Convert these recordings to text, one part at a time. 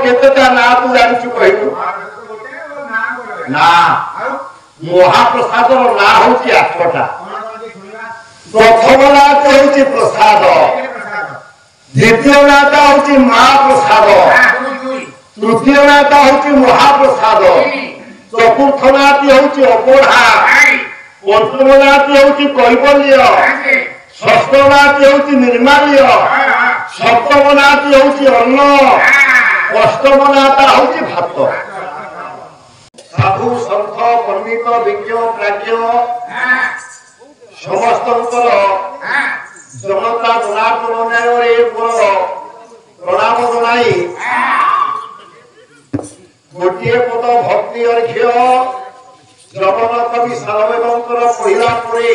केतेटा ना तू जानिछु कहिलु ना महाप्रसाद ना होची 8टा प्रथम नाथ होची प्रसाद द्वितीय नाथ होची महाप्रसाद तृतीय नाथ होची महाप्रसाद चतुर्थ नाथ होची अपोढ़ा पंचम नाथ होची कैवल्य षष्ठ नाथ होची निर्माल्य सप्तम नाथ होची अन्न अष्टम नाथ होची भात साधु संत पंडित विज्ञ प्राज्ञ समस्त जनता जनार्दन न्याय प्रणाम जनाई गोटे पद भक्ति अर्घ्य जगन कवि सारमेवंकर पढ़ला परे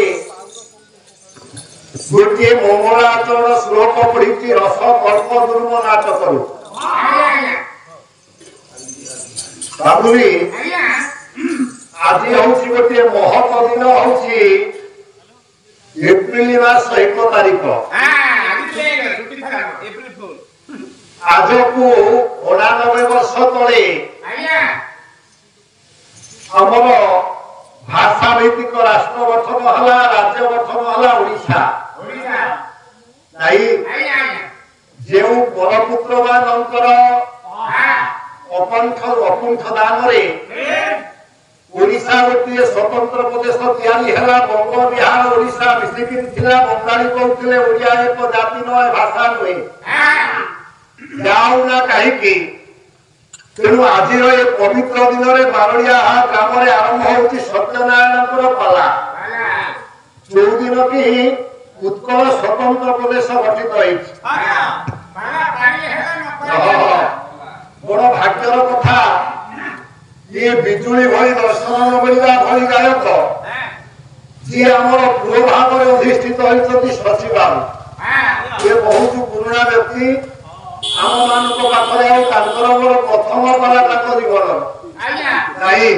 गोटे मंगलाचरण श्लोक पढ़ी रस कल्प दुर्म नाच करू बाबुरी आज हूँ गोटे महत दिन हूँ एप्रिल मास 1 तारीख आज को 89 वर्ष तले आमर भाषा भित्तिक राष्ट्र गठन है राज्य गठन है ओडिशा जो बरपुत्र मानकर अकुंठ दान ओडिशा गोटे स्वतंत्र प्रदेश तैयारी है बंग बिहार ओडिशा मिसिकी बंगाली कहते ओडिया एक जाति नुहे भाषा नुहे जाऊना कहीं तेणु आज पवित्र दिन में बारड़िया ग्राम आरंभ हो सत्यनारायण पाला जो दिन की उत्कल स्वतंत्र प्रदेश गठित बड़ भाग्यर कथा ये बिजुली भली दर्शन न मिलवा भली गायक जी आमर पूर्व भाग में अधिष्ठित होती शशि बाबू ये बहुत पुराना व्यक्ति आम मान पाखे प्रथम पाला जीवन नहीं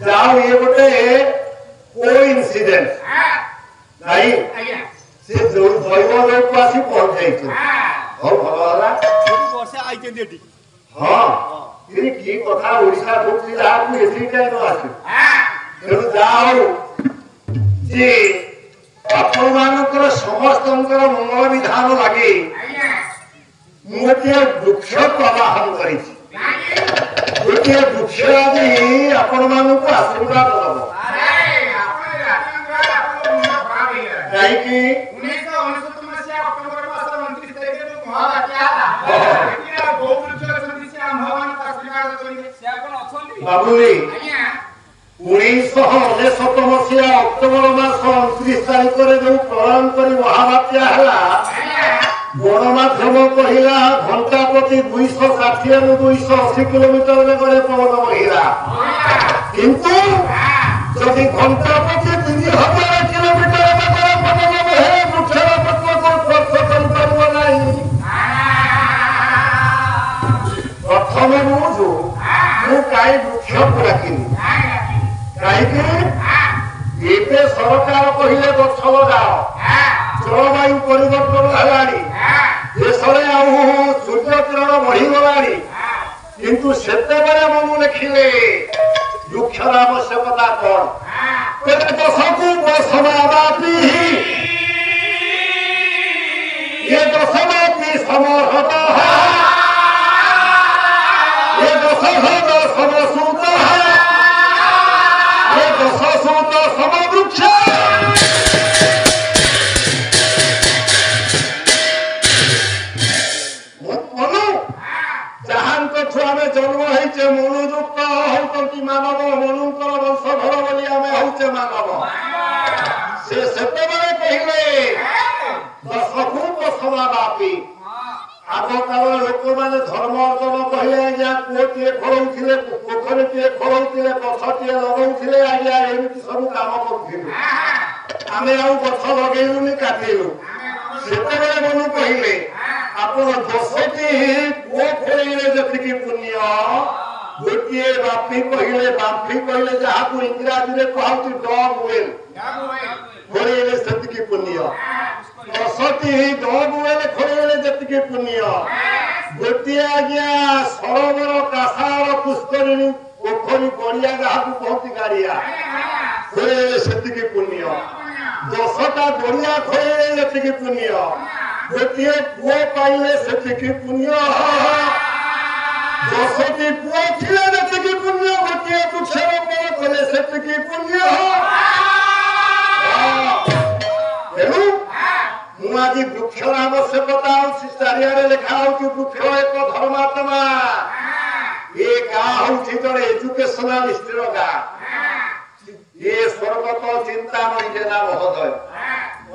जाओ ये गोटे कोइंसिडेंस नहीं से दैव लोक आसी पहुंच जाइए भल हाँ ये की कथा ओडिशा भूति जाकू एथि काई न आसी तेणु जाओ जे आपण मानकर समस्तंकर मंगल विधान लागे मुझे वृक्ष प्रवाहन करी गोटे वृक्ष आदि आपण मानक आशीर्वाद दब कहीं बाबुली 1999 मसीहा अक्टोबर मास 29 तारीख जो प्रलयंकरी महाबात्या है गणमाध्यम कहला घंटा प्रति 260 रु 280 किलोमीटर बेगर पवन बहिला किंतु जदि घंटा प्रति 3000 किलोमीटर बेगर पवन बहे वृक्षर पत्र को स्पर्श कर पारबो नाही प्रथम बुझु मु काई वृक्ष पुराकिनी कहीं सरकार कहले गछ लगाओ जलवायु परिवर्तन है देश में सूर्य किरण बढ़ीगलानी किंतु सेते मनु लिखिले वृक्षर आवश्यकता कौन दशकू बसमापी ये दशमापी समर्हता है ये दशहत समसूत है ये दशसूत समवृक्ष जन्म है मनुजुक्त होती मानव मनुकर वंशधर बोली आम होचे मानव से कहले दशकू बसमापी आग काल लोक मैंने धर्म अर्जन कहले आज्ञा कूटे खोलुले पोखरी खोलुले गछटे लगौले आज्ञा एमती सब कम करूँ आम गछ लगेलुनि काटिलु से मनु कहले आपण 10टी कूप खोले जति पुण्य गोटे बापी कहले जहाँ इंग्राजी में कहती डग वेल खोले से पुण्य 10टी डग वेल खोले जति पुण्य गोटे आज्ञा सरोवर कासार पुष्करिणी पोखरी गड़िया जहाँ कहती गाड़िया खोले से पुण्य 10टा गड़िया खोले से पुण्य गोटे पुओ पाइले से पुण्य 10टी पुओ थिले से पुण्य गोटे वृक्षरोपण कले से पुण्य तेणु मुझे वृक्षर आवश्यकता चारिड़े लिखा वृक्ष एक धर्मात्मा ये गाँ हूँ जड़े एजुकेशनालिस्ट गाँ ये स्वर्गत चिंतामणि जेना महोदय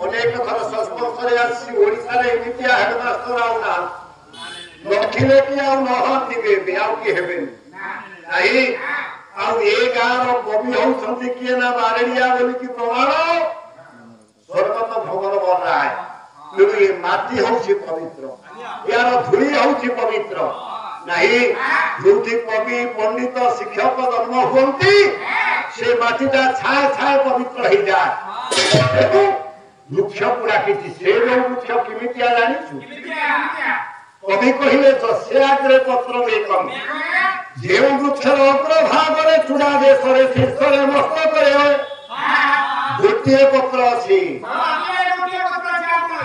अनेक थर संस्पर्श आशार एमतिया हेडमास्टर आउना नथिले कि नहंती गाँव कवि होती किए ना बारेड़िया बोलिकी प्रमाण स्वर्गत भवन बन रहा है तेणु ये माटी हूँ पवित्र यार धूली हूँ पवित्र नहीं जो कवि पंडित शिक्षक जन्म हुंती से माटीटा छाए छाए पवित्र हो जाए वृक्ष पूरा किसी से वृक्ष किमितिया जानिछु कवि कहले दस्याग्रे पत्र एकम जो वृक्षर अग्रभाग चूड़ा देश शीर्ष मस्तक गोटे पत्र अच्छी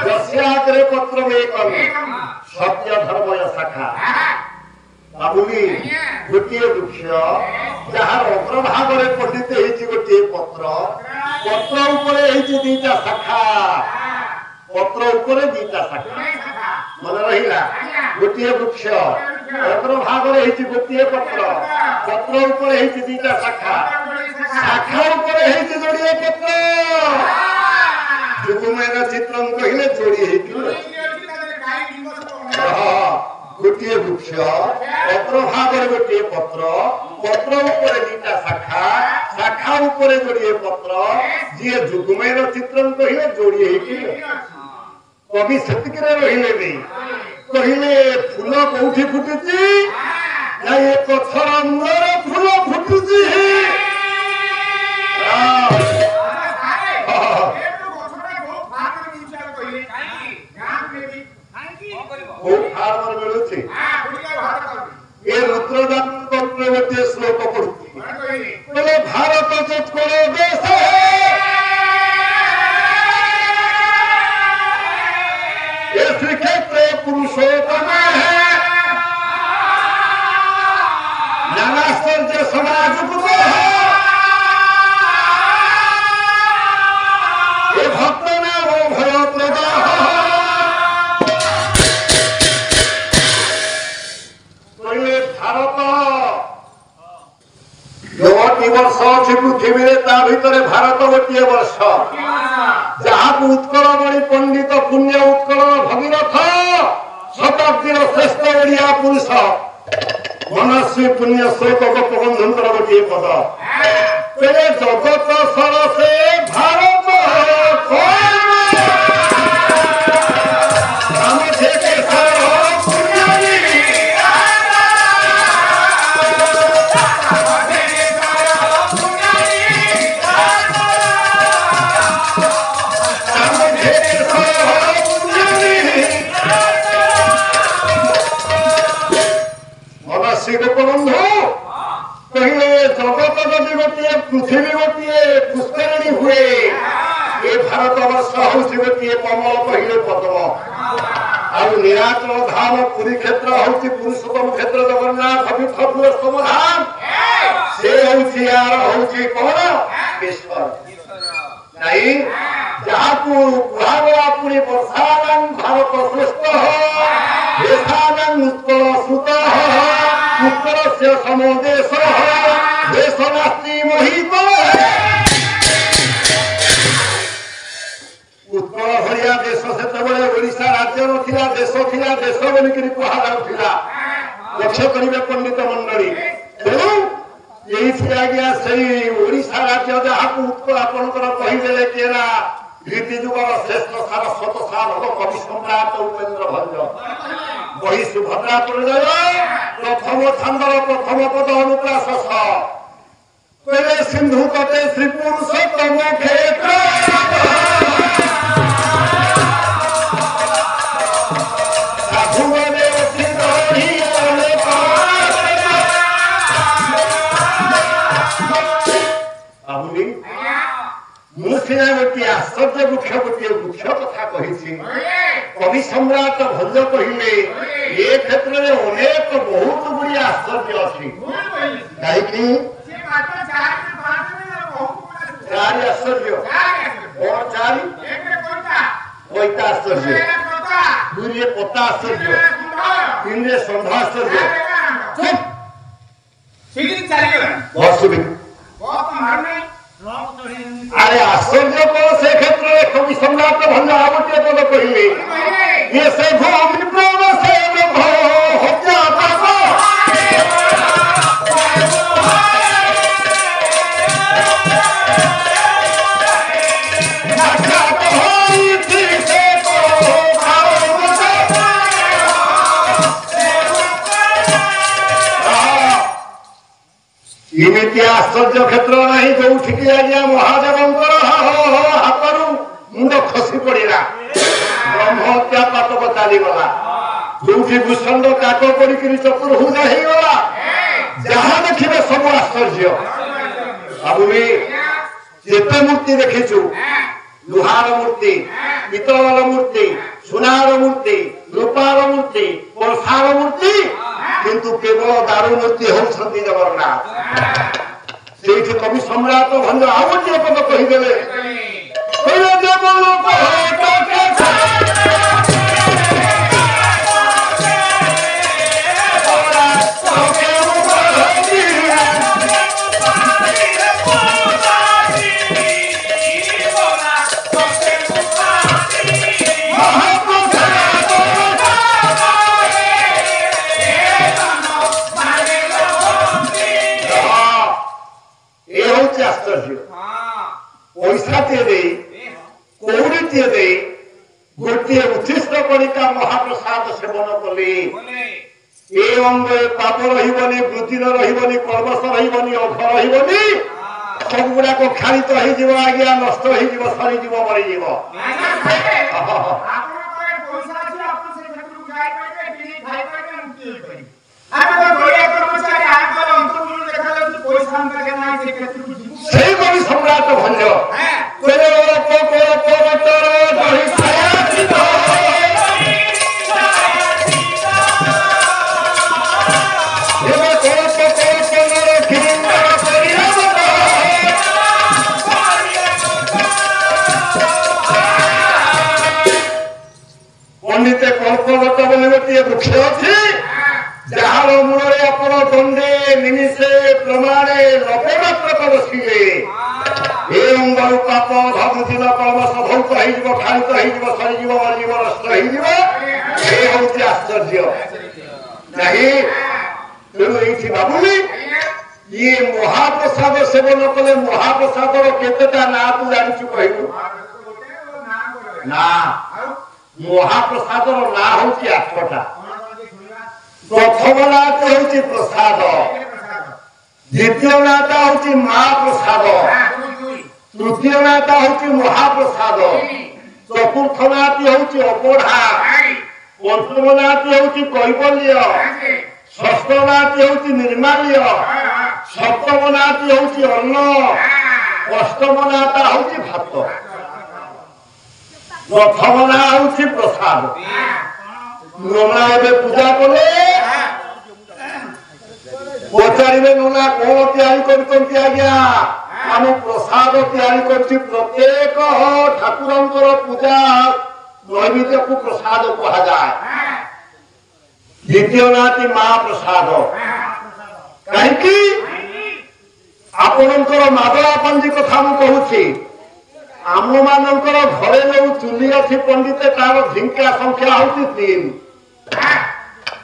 दस्याग्रे पत्र एकम सत्य धर्म शाखा बाबुली गोटे वृक्ष जार अग्रभाग पंडित गोटे पत्र पत्र उपर दीटा शाखा पत्र उपर दीटा शाखा मन रहा गोटे वृक्ष अग्रभाग गोटे पत्र पत्र उपर दीटा शाखा शाखा उपर जोड़े पत्र जुगुमेर चित्रम कहले जोड़ी गोटे वृक्ष अग्रभाग गोटे पत्र पत्र उपर दीटा शाखा शाखा उपर जोड़े पत्र जी जुगुमेर चित्रम कहले जोड़ी कवि सेतिक रहिले नहीं कहले फूल कौठी फुटुची ना ये पत्थर मूल फूल फुटुची रुद्रदान गोटे श्लोक पढ़ुती भारत जोत्कल देश श्रीक्षेत्र पुरुषोत्तम है नानाश्चर्य समाज भक्त नाम भय प्रदाह वर्ष अच्छी पृथ्वी भितर भारत गोटे वर्ष जहाँ को उत्कलमणि पंडित पुण्य उत्कल भगीरथ शताब्दीर श्रेष्ठ ओडिया पुरुष मनस्वी पुण्य श्लोक गोपबंधुंकर गोटे पद तेरे जगत सरसे भारत कहले जगत जदि गोटे पृथ्वी गोटे पुष्करिणी हुए ये भारत वर्ष हूँ गोटे कमल कहले पद्म आउ नीलाचल धाम पुरी क्षेत्र हूँ पुरुषोत्तम क्षेत्र जगन्नाथ पुरुषोत्तम धाम से हूँ यार हूँ कौन ईश्वर नहीं जहाँ को कुहागला पुरी वर्षान भारत श्रेष्ठ देशान उत्कल श्रुत उत्तर से समोदेश देश नास्ति मोहित उत्कल भरिया देश से ओडिशा राज्य ना देश थिला देश बोलिक कहुला लक्ष्य करेंगे पंडित मंडली तेणु यही आज्ञा से ओडिशा राज्य जहाँ को उत्कल आपंकर कहीदे किएना रीति जुगर श्रेष्ठ सारस्वत साधक कवि सम्राट उपेन्द्र भंज वही सुभद्रा परिणय प्रथम छंदर प्रथम पद अनुप्रास पहले सिंधु तटे श्री पुरुषोत्तम क्षेत्र साधु কহিছি কবি সম্রাট ভঞ্জ কহিলে এ ক্ষেত্রে অনেক বহুত গুড়িয়ে আশ্চর্য আছে কাহিকি চারি আশ্চর্য কোন চারি কইতা আশ্চর্য দুইরে পতা আশ্চর্য তিনরে সন্ধ্যা আশ্চর্য চুপ আরে আশ্চর্য কোন সে ক্ষেত্রে কবি সম্রাট ভঞ্জ আবর্তীয় পদ কহিলে এ সে ভূমি প্রাণ সে হত্যা পাপ ଏମିତି ଆଶ୍ଚର୍ଯ୍ୟ କ୍ଷେତ୍ର ନାହିଁ ଯୋଉଠିକି ଆଜ୍ଞା ମହାଦେବଙ୍କର ହାତରୁ ମୁଣ୍ଡ ଖସି ପଡିଲା ବ୍ରହ୍ମ ହତ୍ୟା ପାତକ ଚାଲିଗଲା ଯୋଉଠି ଭୂଷଣ୍ଡ କାକ କରିକିରି ଚତୁର୍ଭୁଜ ହେଇଗଲା ଯାହା ଦେଖିବେ ସବୁ ଆଶ୍ଚର୍ଯ୍ୟ ଭାବୁନି ଯେତେ ମୂର୍ତ୍ତି ଦେଖିଛୁ ଲୁହାର ମୂର୍ତ୍ତି ପିତଳର ମୂର୍ତ୍ତି ସୁନାର ମୂର୍ତ୍ତି ରୂପାର ମୂର୍ତ୍ତି ବର୍ଷାର ମୂର୍ତ୍ତି କିନ୍ତୁ କେବଳ ଦାରୁ ମୂର୍ତ୍ତି ହେଉଛନ୍ତି ଜଗନ୍ନାଥ ସେଇଠି କବି ସମ୍ରାଟ ଭଞ୍ଜ ଆଉ ଗୋଟିଏ ପଦ କହିଦେଲେ गोटे उच्छिष्ट कणिका महाप्रसाद सेवन कले ए अंग पाप रही वृद्धि रही कर्मश रही अघ रही सब गुड़ाक क्षाणित हो आज्ञा नष्ट हो सरीज मरीज सम्राट भंज पंडिते कल्पवत बोली गोटे वृक्ष अच्छी जार मूल दंडे निमिषे प्रमाणे लपमात्रक बसिले ए अंगल पाप भावुदिन कलमश भौत हो क्षाणित हो सरीज मरीज नष्ट हो आश्चर्य नहीं तेणु ये भावुनी ये महाप्रसाद सेवन कले महाप्रसाद केतेटा ना तू जानिछु कहू ना महाप्रसाद ना हूँ 8टा प्रथम नाटा हूँ प्रसाद द्वितीय नाटा हूँ महाप्रसाद तृतीय नाटा हूँ महाप्रसाद चतुर्थ नाटी हूँ अबढ़ा पंचम नाटी हूँ कैबल्य षष्ठ नाटी हूँ निर्माल्य सप्तम नाटी हूँ अन्न अष्टम नाटा हूँ भात प्रथम ना हूँ प्रसाद नोना ए पूजा कले पचारे नोना कौन तैयारी आज्ञा आम प्रसाद तैयारी प्रत्येक ठाकुर पूजा नैवेद्य को प्रसाद कह जाए द्वितीय नाटी महाप्रसाद कहीं आपणकर मादला पंजी कथा मुझे आम मानकर घरे जो चुली अच्छी पंडित तार ढिंका संख्या हूँ 3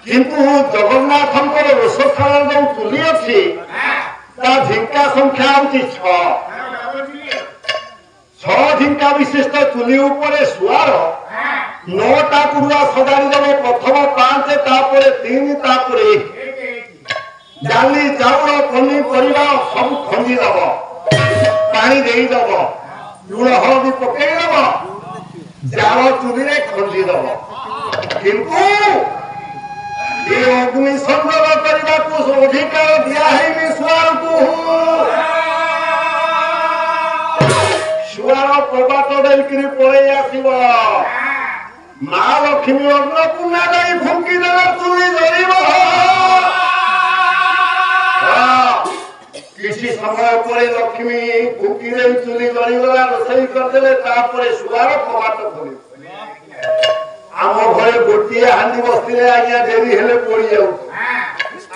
किंतु जगन्नाथ रोषशाला जो चुली अच्छी ढिंका संख्या हूँ 6 ढिंका विशिष्ट चुली उपर सुआर 9टा कुरुआ सजाड़ी दब प्रथम 5 तापर 3 तापर डाली चाउल पनीपरिया सब खंजी दब पानी देदब लुण हलदी पकईदब जार चुली खंजी दब किंतु ये अग्नि संयोग करने को अधिकार दिया है शुआर को शुआर कबाट देकर पलि आसब মা লক্ষ্মী অন্নপূর্ণা দেই ফুঙ্কি দেবে তুলি ধরিব কিছু সময় পরে লক্ষ্মী ফুঙ্কি দেই তুলি ধরিগলা রোষেই କରିଦେଲେ ତାପରେ ସୁଆର କବାଟ ଖୋଲି ଆମ ଘରେ ଗୋଟିଏ ହାଣ୍ଡି ବସିଲେ ଆଜ୍ଞା ଡେରି ହେଲେ ପୋଡ଼ି ଯାଉଛି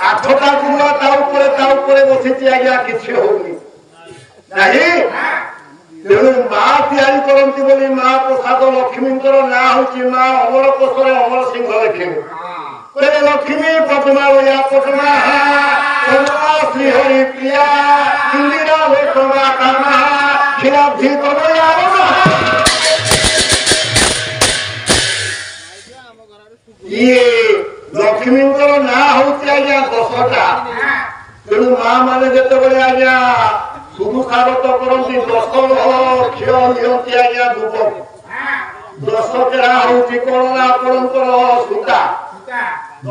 8ଟା ଚୁଲା ତା ଉପରେ ବସିଛି ଆଜ୍ଞା କିଛି ହଉନି ନାହିଁ ତେଣୁ ମା ତିଆରି କରନ୍ତି ବୋଲି ମା ପ୍ରସାଦ ଲକ୍ଷ୍ମୀଙ୍କର ନାଁ ହଉଛି ମା ଅମର କୋଷରେ ଅମର ସିଂହ ଲେଖିବେ କହିଲେ ଲକ୍ଷ୍ମୀ ପଦ୍ମାଳୟା ପଦ୍ମା ଶ୍ରୀହରି ପ୍ରିୟା ଇନ୍ଦିରା ଲୋକମା କାମା କ୍ଷୀରାବ୍ଧି ତନୟା ଇଏ ଲକ୍ଷ୍ମୀଙ୍କର ନାଁ ହଉଛି ଆଜ୍ଞା 10ଟା ତେଣୁ ମା ମାନେ ଯେତେବେଳେ ଆଜ୍ଞା শুধু খাবত করନ୍ତି 10 କ୍ଷୀର ନିଅନ୍ତି ଆଜ୍ଞା ଦୁବ 10 କେରା ହଉଛି କଣ ନା ଆପଣଙ୍କର ସୂତା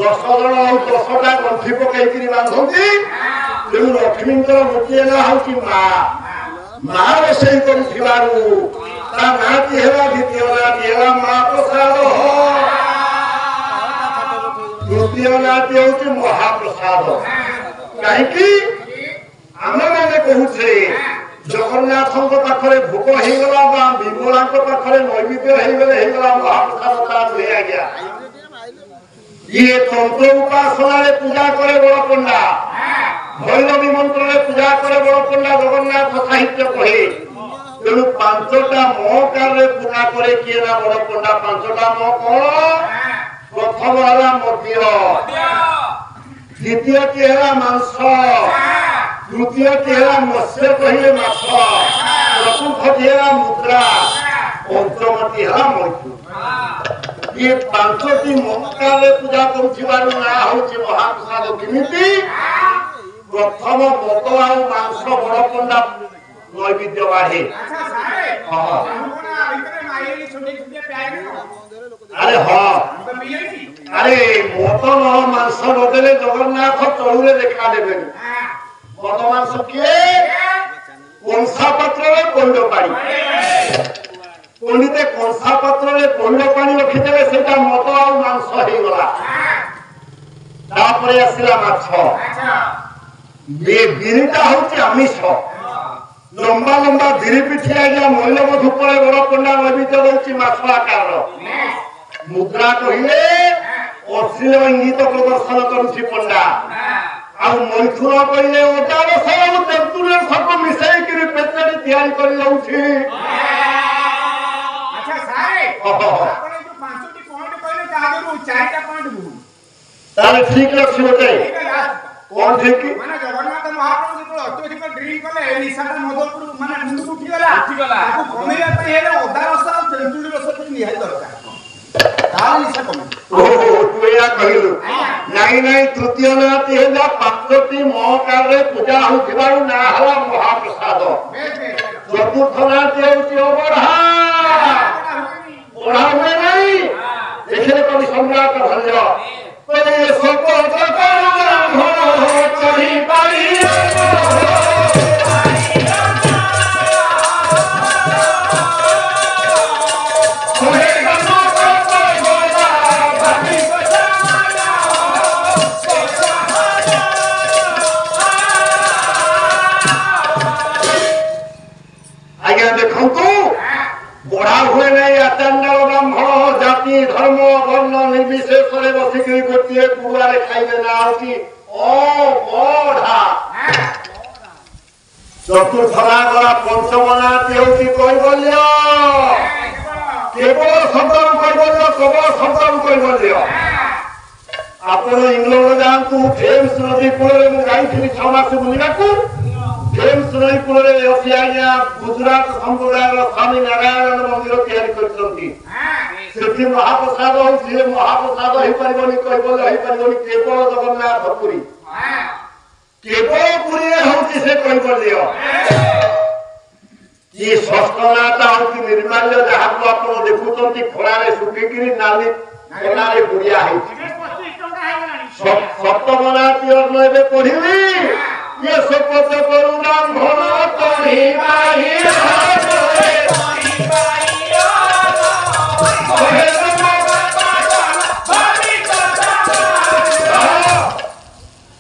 10 ଜଣ ଆଉ 10ଟା ଗଣ୍ଠି ପକେଇକିରି ବାନ୍ଧନ୍ତି ତେଣୁ ଲକ୍ଷ୍ମୀଙ୍କର ଗୋଟିଏ ନାଁ ହଉଛି ମା ମା ରୋଷେଇ କରୁଥିବାରୁ ତା ନାଁଟି ହେଲା ଦ୍ୱିତୀୟ ନାଁଟି ହେଲା ମା ପ୍ରସାଦ ତୃତୀୟ ନାଁଟି ହଉଛି ମହାପ୍ରସାଦ କାହିଁକି ଆମେ ମାନେ କହୁଛେ ଜଗନ୍ନାଥଙ୍କ ପାଖରେ ଭୋଗ ହେଇଗଲା ବା ବିମଳାଙ୍କ ପାଖରେ ନୈବେଦ୍ୟ ହେଇଗଲା ମହାପ୍ରସାଦ ତା ନୁହେଁ ଆଜ୍ଞା ଇଏ ତନ୍ତ୍ର ଉପାସନାରେ ପୂଜା କରେ ବଡ଼ ପଣ୍ଡା ଭୈରବୀ ମନ୍ତ୍ରରେ ପୂଜା କରେ ବଡ଼ ପଣ୍ଡା ଜଗନ୍ନାଥ ସାହିତ୍ୟ କହେ ତେଣୁ 5ଟା ମକାରରେ ପୂଜା କରେ କିଏ ନା ବଡ଼ ପଣ୍ଡା 5ଟା ମ କଣ ପ୍ରଥମ ହେଲା ମଦ୍ୟ ଦ୍ୱିତୀୟଟି ହେଲା ମାଂସ ତୃତୀୟଟି ହେଲା ମତ୍ସ୍ୟ କହିଲେ ମାଛ ଚତୁର୍ଥଟି ହେଲା ମୁଦ୍ରା ପଞ୍ଚମଟି ହେଲା ମୈଥୁନ ଇଏ 5ଟି ମକାରରେ ପୂଜା କରୁଥିବାରୁ ନାଁ ହଉଛି ମହାପ୍ରସାଦ କେମିତି ପ୍ରଥମ ମଦ ଆଉ ମାଂସ ବଡ଼ ପଣ୍ଡା ନୈବେଦ୍ୟ ବାଢେ ଆରେ ହଁ ଆରେ ମଦ ମାଂସ ନଦେଲେ ଜଗନ୍ନାଥ ତଳୁରେ ଦେଖା ଦେବେନି মদ মাংস কিয়ে কংসা পাত্রে পৈল পানি পণ্ডিতে কংসা পাত্রে পৈল পানি রখিদেলে সেটা মদ আর মাংস হয়ে গলা তারপরে আসিলা মাছ বিরিটা হচ্ছে আমিষ লম্বা লম্বা বিরি পিঠি আজ্ঞা মৈলবধ উপরে বড় পণ্ডা নৈবেদ্য হচ্ছে মাছ আকার মুদ্রা কহিলে অশ্লীল ইঙ্গিত প্রদর্শন করুছি পণ্ডা ଆଉ ମୈଥୁନ କହିଲେ ଓଟା ରସ ଆଉ ତେନ୍ତୁଳିର ସବୁ ମିଶାଇକିରି ପେଟରେ ତିଆରି କରି ଦଉଛି ଆଚ୍ଛା ସାରେ ଆପଣ ଯୋଉ 5ଟି ପଏଣ୍ଟ କହିଲେ ତା ଦେହରୁ 4ଟା ପଏଣ୍ଟ ଭୁଲ ତାହେଲେ ଠିକ ଅଛି ଗୋଟେ কোন ঠিক মানে জগন্নাথ মহাপ্রভু যেতে অত্যধিক ড্রিঙ্ক কলে নিশাটা মদপুর মানে মুন্ডু উঠিগলা তাকে কমিবা পাই হেলে অদা রস আর তেঁতুলি রস তো নিহাই দরকার তাহলে নিশা কমে ওহো তুই এয়া কহিলু নাই নাই তৃতীয় নাতি হেলা 5টি মহাকারে পূজা হউଥିବାରୁ না হলা মহাপ্রসাদ চতুর্থ নাতি হউছি অবঢ়া ওড়া হুয়ে নাই দেখলে কবি সম্রাট ভঞ্জ কলে সকল করি পারি আজ্ঞা দেখন্তু বড়া হুয়ে নাই আচান্ডাল ব্রাহ্মণ জাতি ধর্ম বর্ণ নির্বিশেষে বসিকি গোটিয়ে কুড়ারে খাইবে না হচ্ছে ও বড়া চতুর্থরা গলা পঞ্চম নাতি হচ্ছে কৈবল্য কেবল শব্দরু কৈবল্য কেবল শব্দরু কৈবল্য ଆପଣ ଇଂଲଣ୍ଡ ଯାଆନ୍ତୁ ଥେମ୍ସ ନଦୀ କୂଳରେ ମୁଁ ଯାଇଥିଲି 6 ମାସ ବୁଲିବାକୁ ଥେମ୍ସ ନଦୀ କୂଳରେ ଅଛି ଆଜ୍ଞା ଗୁଜରାଟ ସମ୍ପ୍ରଦାୟର ସ୍ୱାମୀ ନାରାୟଣ ମନ୍ଦିର ତିଆରି କରିଛନ୍ତି ସେଠି ମହାପ୍ରସାଦ ହଉଛି ମହାପ୍ରସାଦ ହେଇପାରିବନି କହିବଲେ ହେଇପାରିବନି କେବଳ ଜଗନ୍ନାଥ ପୁରୀ କେବଳ ପୁରୀରେ ହଉଛି ସେ କହିବଲ୍ୟ ଇଏ ଷଷ୍ଠ ନାଁଟା ହଉଛି ନିର୍ମାଲ୍ୟ ଯାହାକୁ ଆପଣ ଦେଖୁଛନ୍ତି ଖରାରେ ଶୁଖିକିରି ନାଲି ଖରାରେ ବୁଡିଆ ହେଇଛି সপ্তম নাতি অন্য এবে পড়িলি ইয়ে শপথ করুণা ঘন করি বাহির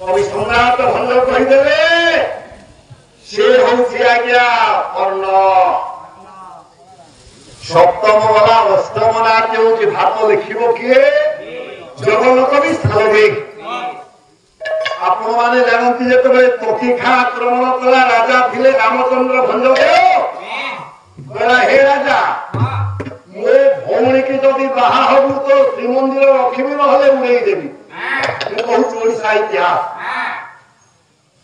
कवि सम्राट भंज कहीदेले से हूँ आज्ञा अर्ण सप्तम वाला अष्टम नाट्य हूँ भात लिखिब किए जगन कवि स्थलवेग आपण माने जानती जेतबे तोकीखा आक्रमण कला राजा थिले रामचंद्र भंजदेव कहला हे राजा मो भौणी के जदि बाहा हबु तो श्रीमंदिर रखिबी नहले उड़ेई देबी मु कहू ओडिशा इतिहास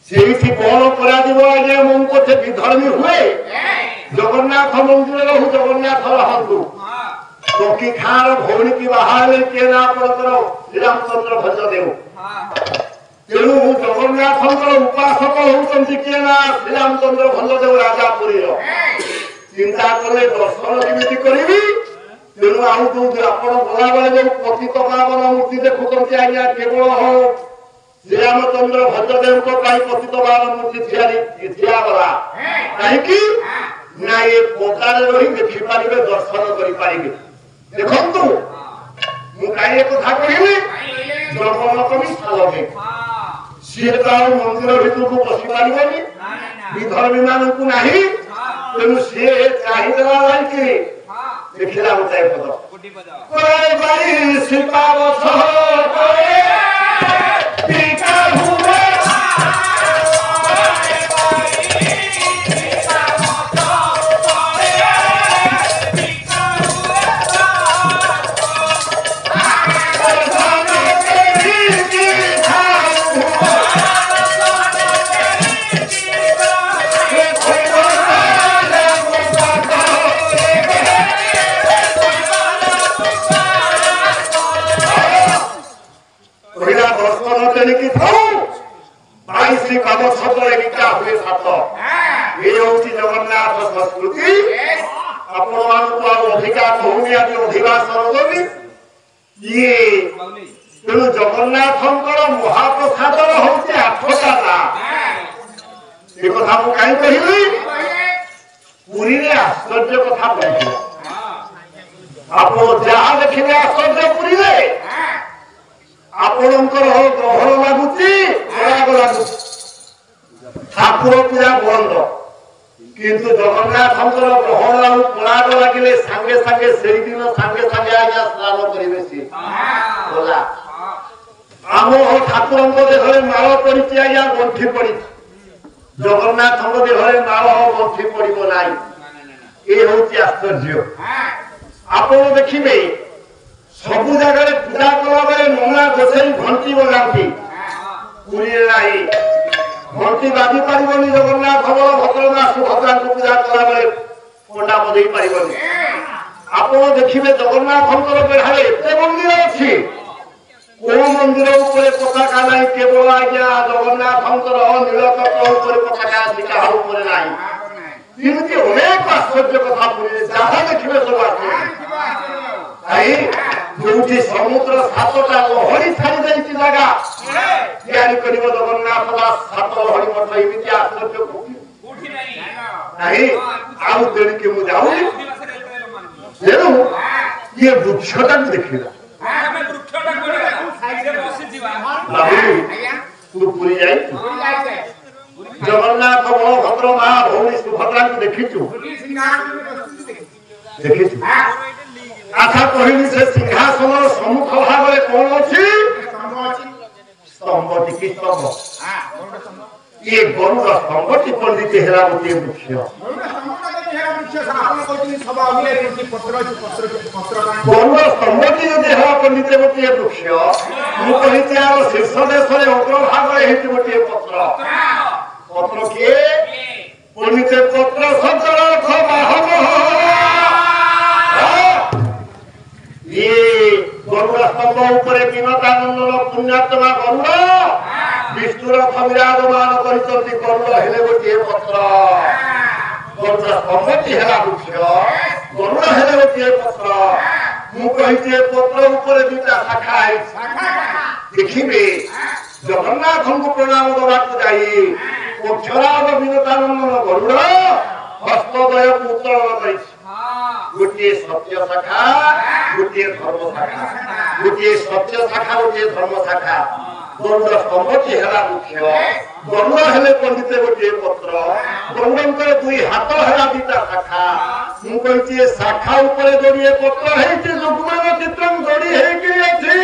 सेठी कोन करा दिबो आगे मन को से विधर्मी हुए जगन्नाथ मंदिर रहु जगन्नाथ रहंतु तोकीखा भौणी की बाहा ले के ना पड़तरो रामचंद्र भंजदेव तेणु जगन्नाथ उपासक होती किए ना श्रीरामचंद्र भंजदेव राजा पुरी चिंता कले दर्शन केमी करी तेणु आउ आप गला बेले जो पतित पावन मूर्ति देखुंत आज्ञा केवल श्रीरामचंद्र भंजदेव पतित पावन मूर्ति ठियागला कहीं ना ये पदार रही देखिपारे दर्शन करें देखु मुझे कथा कहली जगन कवि स्थल सी मंदिर भीतर को पशि पारे विधर्मी मान को नहीं तेणु सी चाहिदेला कि देखला गोटाए जगन्नाथ संस्कृति तेणु जगन्नाथ महाप्रसाद हूँ 8टा नाम एक कथा कहीं कहली पुरी आश्चर्य कथा कह आप जहाँ देखिए आश्चर्य पुरी आपणकर ग्रहण लगुच ठाकुर पूजा बंद किंतु जगन्नाथ ग्रहण पराग लगे सांगे सांगे से दिन सांगे सांगे आज्ञा स्नान करेंगे सी आम ठाकुर देह माल पड़ी आज्ञा गंठी पड़ी जगन्नाथ देह माल गंठी पड़ो ना ये हूँ आश्चर्य आप देखिए सबु जगह पूजा कला बेले नंगा गोसाई घंटी बजाती पुरी नाई घंटी बाजी पारिबनी जगन्नाथ बल भद्रमा सुभद्रा को पूजा कला बेले पंडा बजई पारिबनी आप देखिए जगन्नाथ बेढ़े एत मंदिर अच्छी को मंदिर ऊपर पताका ना केवल आज्ञा जगन्नाथ नीलचक्र पताका शिखा ऊपर ना अनेक आश्चर्य कथा पुरी जहाँ देखिए सब आश्चर्य जो समुद्र 7टा लहरी छाड़ी जगह या जगन्नाथ दास 7 लहरी मत एमती आश्चर्य आउ तेणु कि मुझे तेणु ये वृक्षटा देखा तू पुरी जा जगन्नाथ बलभद्र महा भौणी सुभद्रा को देखीचु अच्छा कहली से सिंहासन सम्मुख भाग में कौन अच्छी स्तंभ टी स्तंभ ये गरुड़ स्तंभ टी पंडित हेरा गोटे वृक्ष गरुड़ स्तंभ टी जो हेरा पंडित गोटे वृक्ष मुझे शीर्ष देश में अग्रभाग गोटे पत्र पत्र किए पंडित पत्र सज्जन ये गरुड़ स्तंभ ऊपर विनतानंदन पुण्यात्मा गरुड़ विष्णु रथ विराजमान करते गरुड़ हेले गोटे पत्र गरुड़ स्तंभटी है वृक्ष गरुड़ हेले गोटे पत्र मुझे पत्र ऊपर 2टा शाखा देखिए जगन्नाथ को प्रणाम देवाक जाई अक्षराद विनतानंदन गरुड़ हस्तदय उत्तोलन कर गोटे सत्य शाखा गोटे धर्म शाखा गोटे सत्य शाखा गोटे धर्म शाखा ଗରୁଡ଼ ସ୍ତମ୍ଭଟି ହେଲା ମୁଖ୍ୟ ଗରୁଡ଼ ହେଲେ ପଣ୍ଡିତେ ଗୋଟିଏ ପତ୍ର ଗରୁଡ଼ଙ୍କର ଦୁଇ ହାତ ହେଲା ଦିଟା ଶାଖା ମୁଁ କହିଛି ଏ ଶାଖା ଉପରେ ଯୋଡ଼ିଏ ପତ୍ର ହେଇଛି ଯୁଗ୍ମାନ ଚିତ୍ରମ୍ ଯୋଡ଼ି ହେଇକି ଅଛି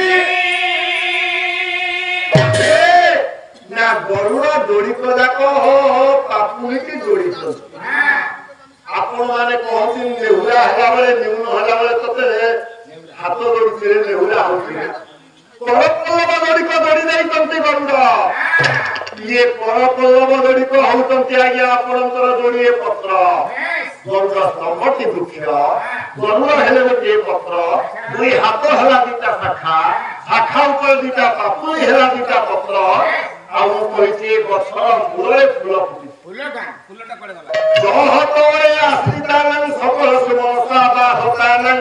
ନା ଗରୁଡ଼ ଯୋଡ଼ିକ ଯାକ ପାପୁଳିକି ଯୋଡ଼ିଛନ୍ତି ଆପଣ ମାନେ କହନ୍ତି ନେହୁରା ହେଲା ବେଳେ ନ୍ୟୁନ ହେଲା ବେଳେ ତତେ ହାତ ଯୋଡୁଛି ନେହୁରା ହଉଛି କରପଲ୍ଲବ ଯୋଡ଼ିକ ଯୋଡ଼ି ଦେଇଛନ୍ତି ଗରୁଡ଼ ଇଏ କରପଲ୍ଲବ ଯୋଡ଼ିକ ହଉଛନ୍ତି ଆଜ୍ଞା ଆପଣଙ୍କର ଯୋଡ଼ିଏ ପତ୍ର ଗରୁଡ଼ ସ୍ତମ୍ଭଟି ବୃକ୍ଷ ଗରୁଡ଼ ହେଲେ ଗୋଟିଏ ପତ୍ର ଦୁଇ ହାତ ହେଲା ଦିଟା ଶାଖା ଶାଖା ଉପରେ ଦିଟା ପାପୁଳି ହେଲା ଦିଟା ପତ୍ର ଆଉ ମୁଁ କହିଛି ଗଛର ମୂଳରେ ଫୁଲ ଫୁଟିଛି ଜହତରେ ଆଶ୍ରିତାନଂ ସକଳ ସୁମସା ବାହତାନଂ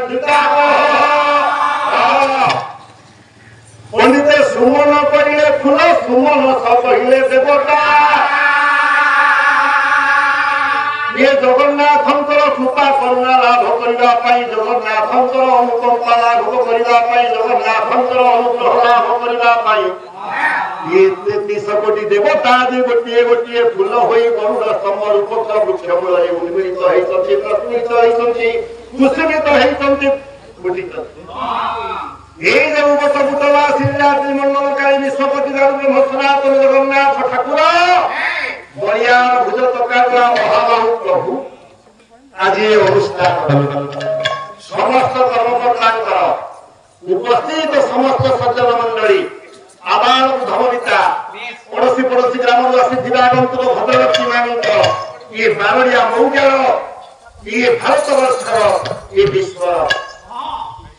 ପଣ୍ଡିତେ ସୁମନ କହିଲେ ଫୁଲ ସୁମନ କହିଲେ ଦେବତା ଇଏ ଜଗନ୍ନାଥଙ୍କର କୃପା କରୁଣା ଲାଭ କରିବା ପାଇଁ ଜଗନ୍ନାଥଙ୍କର ଅନୁକମ୍ପା ଲାଭ କରିବା ପାଇଁ ଜଗନ୍ନାଥଙ୍କର ଅନୁଗ୍ରହ ଲାଭ କରିବା ପାଇଁ ये 33 कोटी देवता जे गोटिए गोटिए फूल होई गरुड़ स्तंभ रूपक वृक्ष मूल उन्मिलित होइछन्ति प्रस्फुटित होइछन्ति कुसुमित होइछन्ति फुटित ए जो बट बुटला श्रीरात्रि मंगलकारी विश्वपति ब्रह्म सनातन जगन्नाथ ठाकुर बलिया भुज तकारा महाबाहु प्रभु आज ये अनुष्ठान समस्त कर्मकर्तांकर उपस्थित समस्त सज्जन मंडली आबाल धमविता पड़ोसी पड़ोसी ग्राम आसी आगंतुक भद्रलक्ष्मी मान ये बारड़िया मौजार ये भारतवर्ष ये विश्व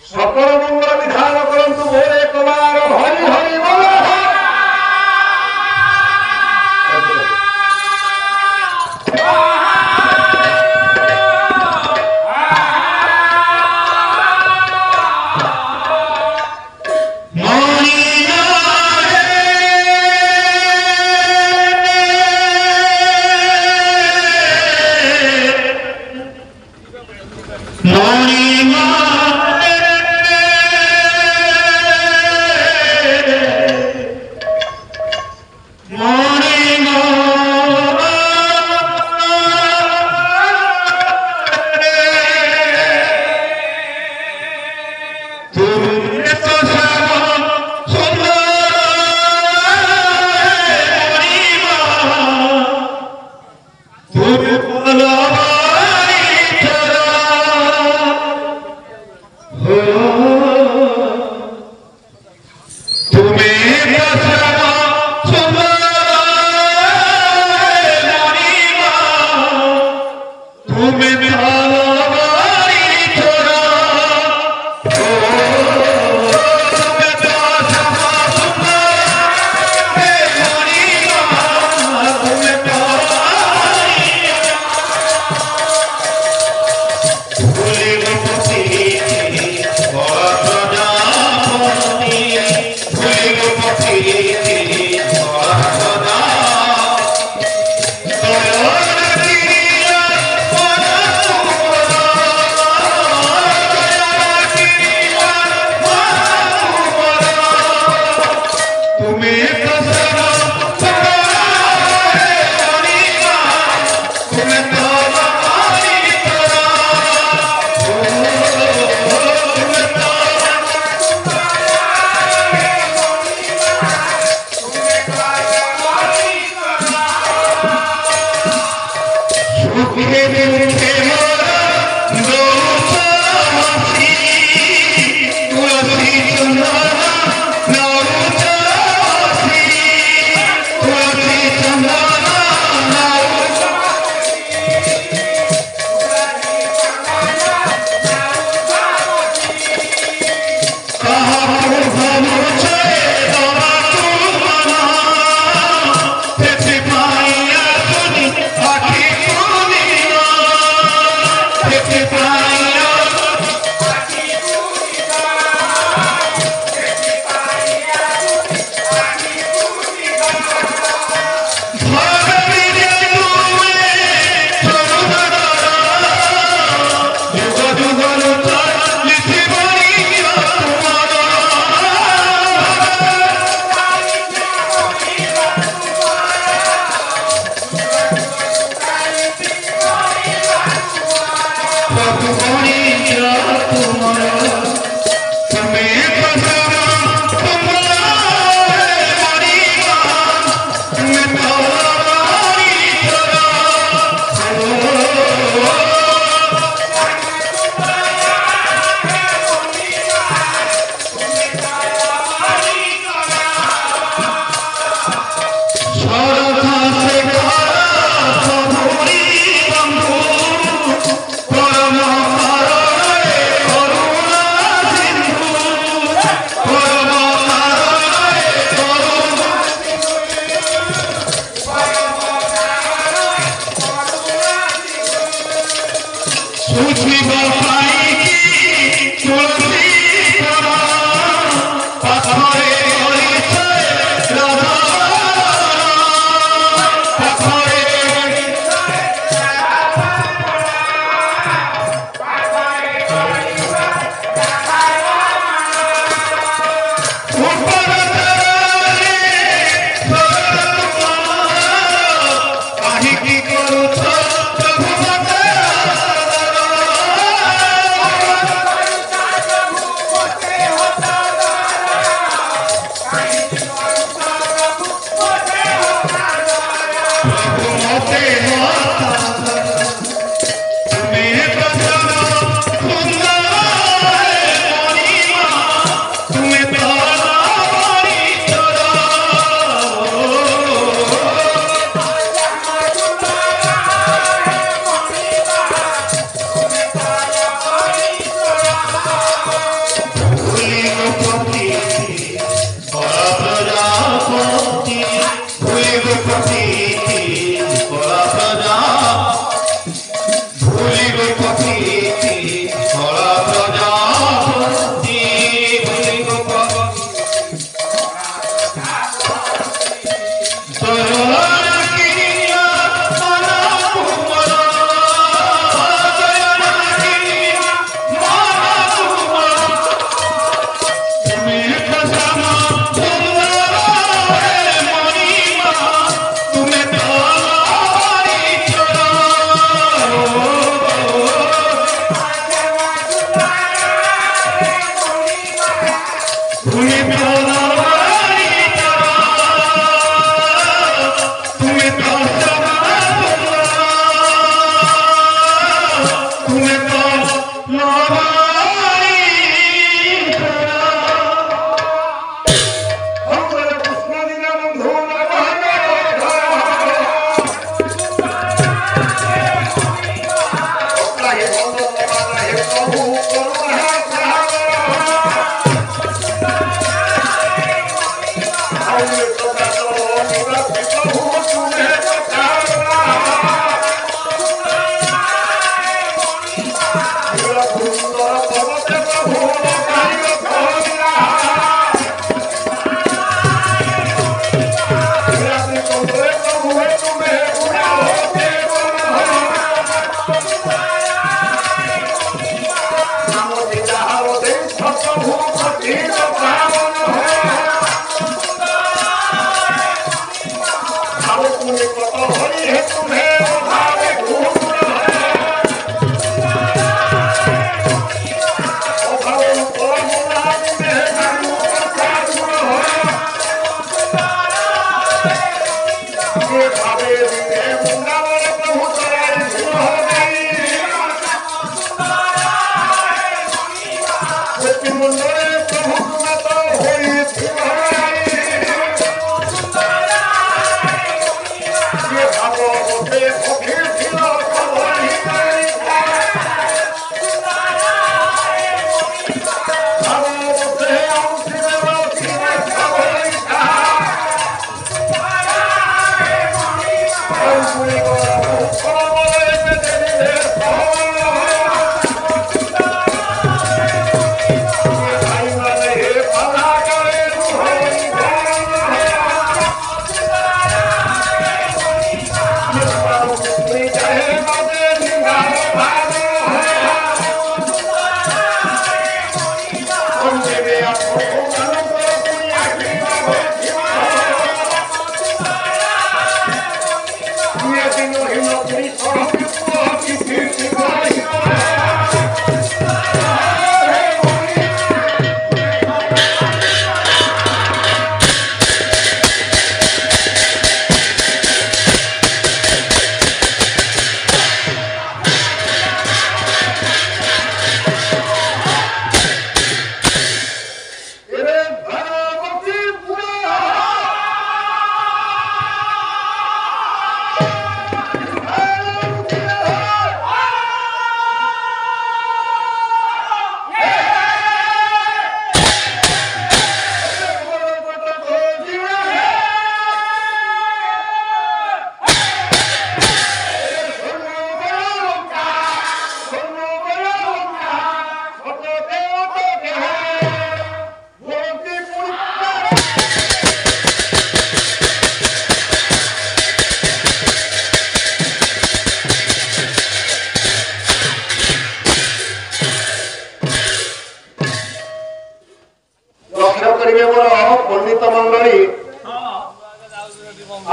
सकल मंगल विधान करंतु भोरे कबार हरि हरि बोल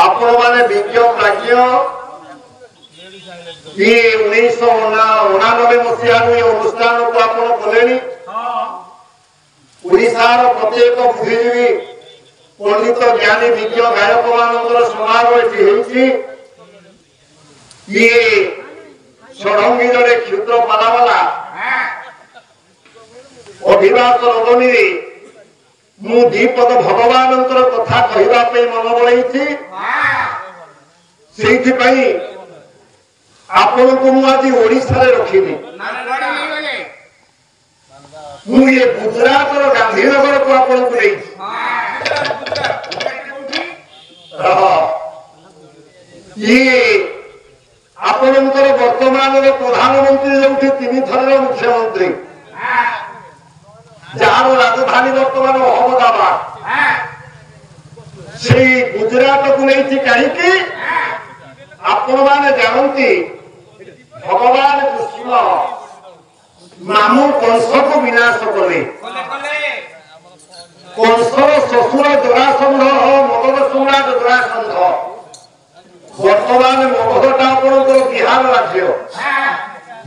आपण माने विज्ञ प्राज्ञ ये 1989 मसीहा अनुष्ठान को आपण बोलेनी ओडिशार प्रत्येक बुद्धिजीवी पंडित ज्ञानी विज्ञ गायक मानकर समारोह एठी हेछि ये षडंगी जड़े क्षुद्र पालावाला अधिवास रगनी मु दीपद भगवान कथा कहवा मन बढ़ी से आपण को मुझे ओडिशा रखिनी मु ये गुजरात गांधीनगर को आपण को ଇଏ ଆପଣଙ୍କର ବର୍ତ୍ତମାନର ପ୍ରଧାନମନ୍ତ୍ରୀ ଯୋଉଠି 3 ଥରର ମୁଖ୍ୟମନ୍ତ୍ରୀ, ଯାହାର ରାଜଧାନୀ ବର୍ତ୍ତମାନ ଅହମ୍ମଦାବାଦ, ସେଇ ଗୁଜରାଟକୁ ନେଇଛି କାହିଁକି? ଆପଣମାନେ ଜାଣନ୍ତି ଭଗବାନ କୃଷ୍ଣ ମାମୁ କଂସକୁ ବିନାଶ କଲେ। କଂସର ଶ୍ୱଶୁର ଜରାସନ୍ଧ, ମଗଧ ସମ୍ରାଟ ଜରାସନ୍ଧ। ବର୍ତ୍ତମାନ ମଗଧଟା ଆପଣଙ୍କର ବିହାର ରାଜ୍ୟ,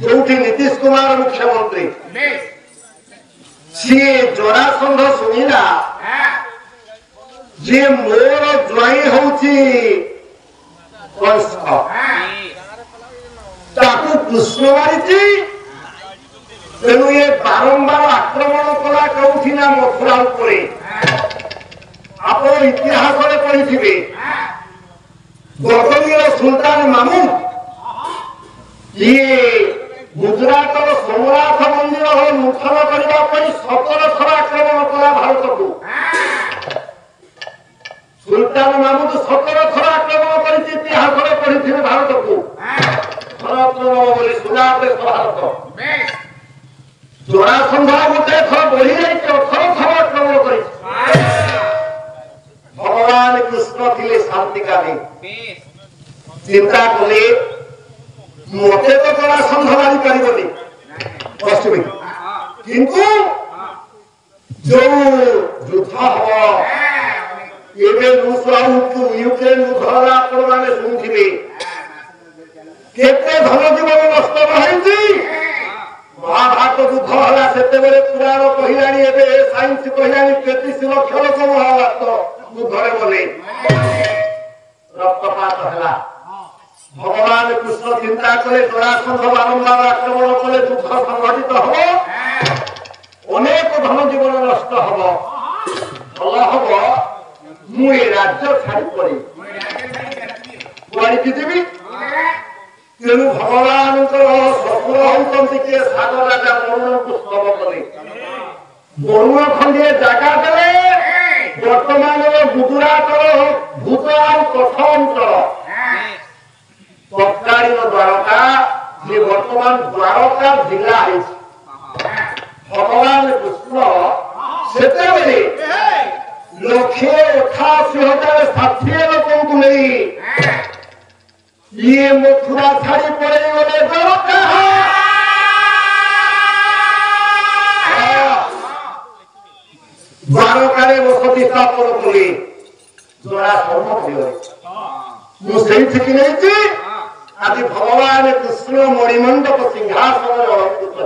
ଯୋଉଠି ନୀତିଶ କୁମାର ମୁଖ୍ୟମନ୍ତ୍ରୀ। ସିଏ ଜରାସନ୍ଧ ଶୁଣିଲା ଯେ ମୋର ଜ୍ୱାଇଁ ହଉଛି କଂସ, ତାକୁ କୃଷ୍ଣ ମାରିଛି। ତେଣୁ ଏ ବାରମ୍ବାର ଆକ୍ରମଣ କଲା କୋଉଠି ନା ମଥୁରା ଉପରେ। ଆପଣ ଇତିହାସରେ ପଢିଥିବେ ଗଜନୀର ସୁଲତାନ ମାମୁନ ଇଏ ଗୁଜରାଟର ସୋମନାଥ ମନ୍ଦିରର ଲୁଣ୍ଠନ କରିବା ପାଇଁ 17 ଥର ଆକ୍ରମଣ କଲା ଭାରତକୁ। ସୁଲତାନ ମାମୁଦ 17 ଥର ଆକ୍ରମଣ କରିଛି, ଇତିହାସରେ ପଢିଥିବେ ଭାରତକୁ। ବୋଲି ସୁନାଦେଶ ଭାରତ। ଜରାସନ୍ଧ ଗୋଟେ ଥର ବଢି ଯାଇଛି, 18 ଥର ଆକ୍ରମଣ କରିଛି। ଭଗବାନ କୃଷ୍ଣ ଥିଲେ ଶାନ୍ତିକାମୀ। ଚିନ୍ତା କଲେ ମତେ ତ ଜରାସନ୍ଧ ମାରିପାରିବନି ପଶ୍ଚିମୀ, କିନ୍ତୁ ଯୋଉ ଯୁଦ୍ଧ ହବ ଏବେ ରୁଷ ଆଉ ୟୁକ୍ରେନ ଯୁଦ୍ଧ ଆପଣମାନେ ଶୁଣିଥିବେ କେତେ ଧନ ଜୀବନ ନଷ୍ଟ ହେଇଛି। ମହାଭାରତ ଯୁଦ୍ଧ ହେଲା ସେତେବେଳେ ପୁରାଣ କହିଲାଣି, ଏବେ ସାଇନ୍ସ କହିଲାଣି 33 ଲକ୍ଷ ଲୋକ ମହାଭାରତ ଯୁଦ୍ଧରେ ଗଲେ, ରକ୍ତପାତ ହେଲା। ଭଗବାନ କୃଷ୍ଣ ଚିନ୍ତା କଲେ ଜରାସନ୍ଧ ବାରମ୍ବାର ଆକ୍ରମଣ କଲେ ଯୁଦ୍ଧ ସଂଘଟିତ ହବ, ଅନେକ ଧନ ଜୀବନ ନଷ୍ଟ ହବ। ଭଲ ହବ ମୁଁ ଏ ରାଜ୍ୟ ଛାଡି ପଡିବି, କୁଆଡିକି ଯିବି? ତେଣୁ ଭଗବାନଙ୍କର ଶ୍ୱଶୁର ହଉଛନ୍ତି କିଏ? ସାଗ ରାଜା ବରୁଣଙ୍କୁ ସ୍ତବ କଲେ। ବରୁଣ ଖଣ୍ଡିଏ ଜାଗା ଦେଲେ ବର୍ତ୍ତମାନର ଗୁଜରାଟର ଭୂତ ଆଉ କଠ ଅଞ୍ଚଳ, ତତ୍କାଳୀନ ଦ୍ୱାରକା, ଯେ ବର୍ତ୍ତମାନ ଦ୍ୱାରକା ଜିଲ୍ଲା ହେଇଛି। ଭଗବାନ କୃଷ୍ଣ ସେତେବେଳେ 1,88,060 ଲୋକଙ୍କୁ ନେଇ ଇଏ ମଥୁରା ଛାଡି ପଳେଇ ଗଲେ ଦ୍ୱାରକା। ଦ୍ୱାରକାରେ ବସତି ସ୍ଥାପନ କଲେ ଜରାସନ୍ଧ ଭୟରେ। ମୁଁ ସେଇଠିକି ନେଇଛି। ଆଜି ଭଗବାନ କୃଷ୍ଣ ମଣିମଣ୍ଡପ ସିଂହାସନରେ ଅଳଙ୍କୃତ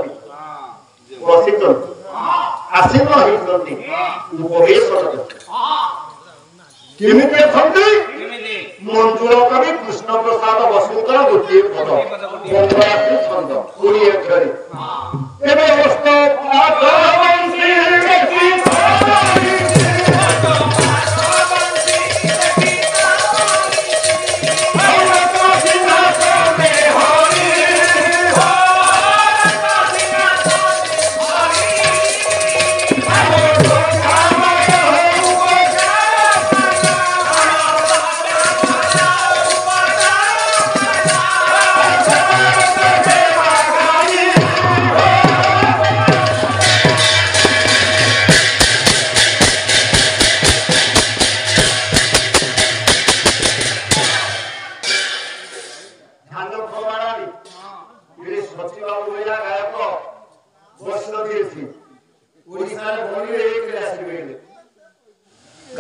ବସିଛନ୍ତି, ଆସୀନ ହେଇଛନ୍ତି, ଉପବେଶ କେମିତି ଅଛନ୍ତି? ମଞ୍ଜୁଳ କବି କୃଷ୍ଣ ପ୍ରସାଦ ବସୁଙ୍କର ଗୋଟିଏ ପଦ, ମଙ୍ଗଳାଶ୍ରୀ ଛନ୍ଦ 20 ଅକ୍ଷରେ। ଏବେ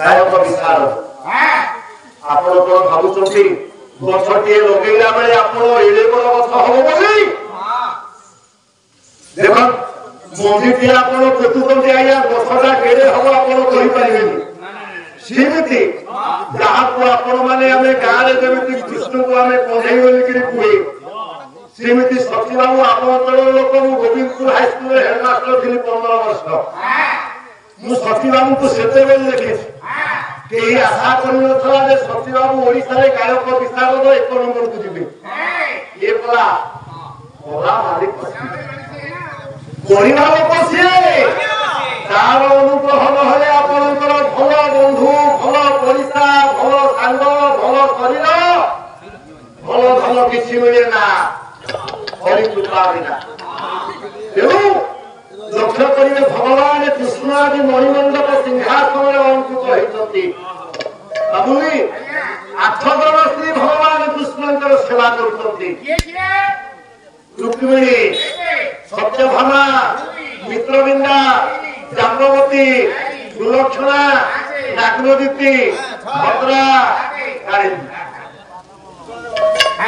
ଗାୟକ ବିଶାଳ ଆପଣ କଣ ଭାବୁଛନ୍ତି ଗଛଟିଏ ଲଗେଇଲା ବେଳେ ଆପଣ ଏଡେ ବଡ ଗଛ ହବ ବୋଲି? ଦେଖ ମଞ୍ଜିଟିଏ ଆପଣ ପୋତୁଛନ୍ତି, ଆଜ୍ଞା ଗଛଟା କେଡେ ହବ ଆପଣ କହିପାରିବେନି। ସେମିତି ଯାହାକୁ ଆପଣ ମାନେ ଆମେ ଗାଁରେ ଯେମିତି କୃଷ୍ଣକୁ ଆମେ କଣ୍ଢେଇ ବୋଲିକିରି କୁହେ, ସେମିତି ସଚିବାବୁ ଆମ ଅଞ୍ଚଳର ଲୋକ। ମୁଁ ଗୋବିନ୍ଦପୁର ହାଇସ୍କୁଲରେ ହେଡମାଷ୍ଟର ଥିଲି 15 ବର୍ଷ। ମୁଁ ସଚିବାବୁଙ୍କୁ ସେତେବେଳେ ଦେଖିଛି, କେହି ଆଶା କରିନଥିଲା ଯେ ସଚିବାବୁ ଓଡିଶାରେ ଗାୟକ ବିଶାରଦ 1 ନମ୍ବରକୁ ଯିବେ। ଇଏ କଲା ମାଲିକ ପରିବାର ଲୋକ ସିଏ, ତାର ଅନୁଗ୍ରହ ନହେଲେ ଆପଣଙ୍କର ଭଲ ବନ୍ଧୁ, ଭଲ ପଡିଶା, ଭଲ ସାଙ୍ଗ, ଭଲ ଶରୀର ଭଲ ଧନ କିଛି ମିଳେ ନା ହରି କୃପା ବିନା। ତେଣୁ ଲକ୍ଷ୍ୟ କରିବେ ଭଗବାନ କୃଷ୍ଣ ଆଜି ମଣିମଣ୍ଡପ ସିଂହାସନରେ ଅଙ୍କିତ ହେଇଛନ୍ତି। ବାବୁନି 8 ଜଣ ସ୍ତ୍ରୀ ଭଗବାନ କୃଷ୍ଣଙ୍କର ସେବା କରୁଛନ୍ତି। ରୁକ୍ମିଣୀ, ସତ୍ୟଭାମା, ମିତ୍ରବିନ୍ଦା, ଜାମ୍ବବତୀ, ସୁଲକ୍ଷଣା, ନାଗ୍ନଦୀପ୍ତି, ଭଦ୍ରା, କାଳିନ୍ଦୀ।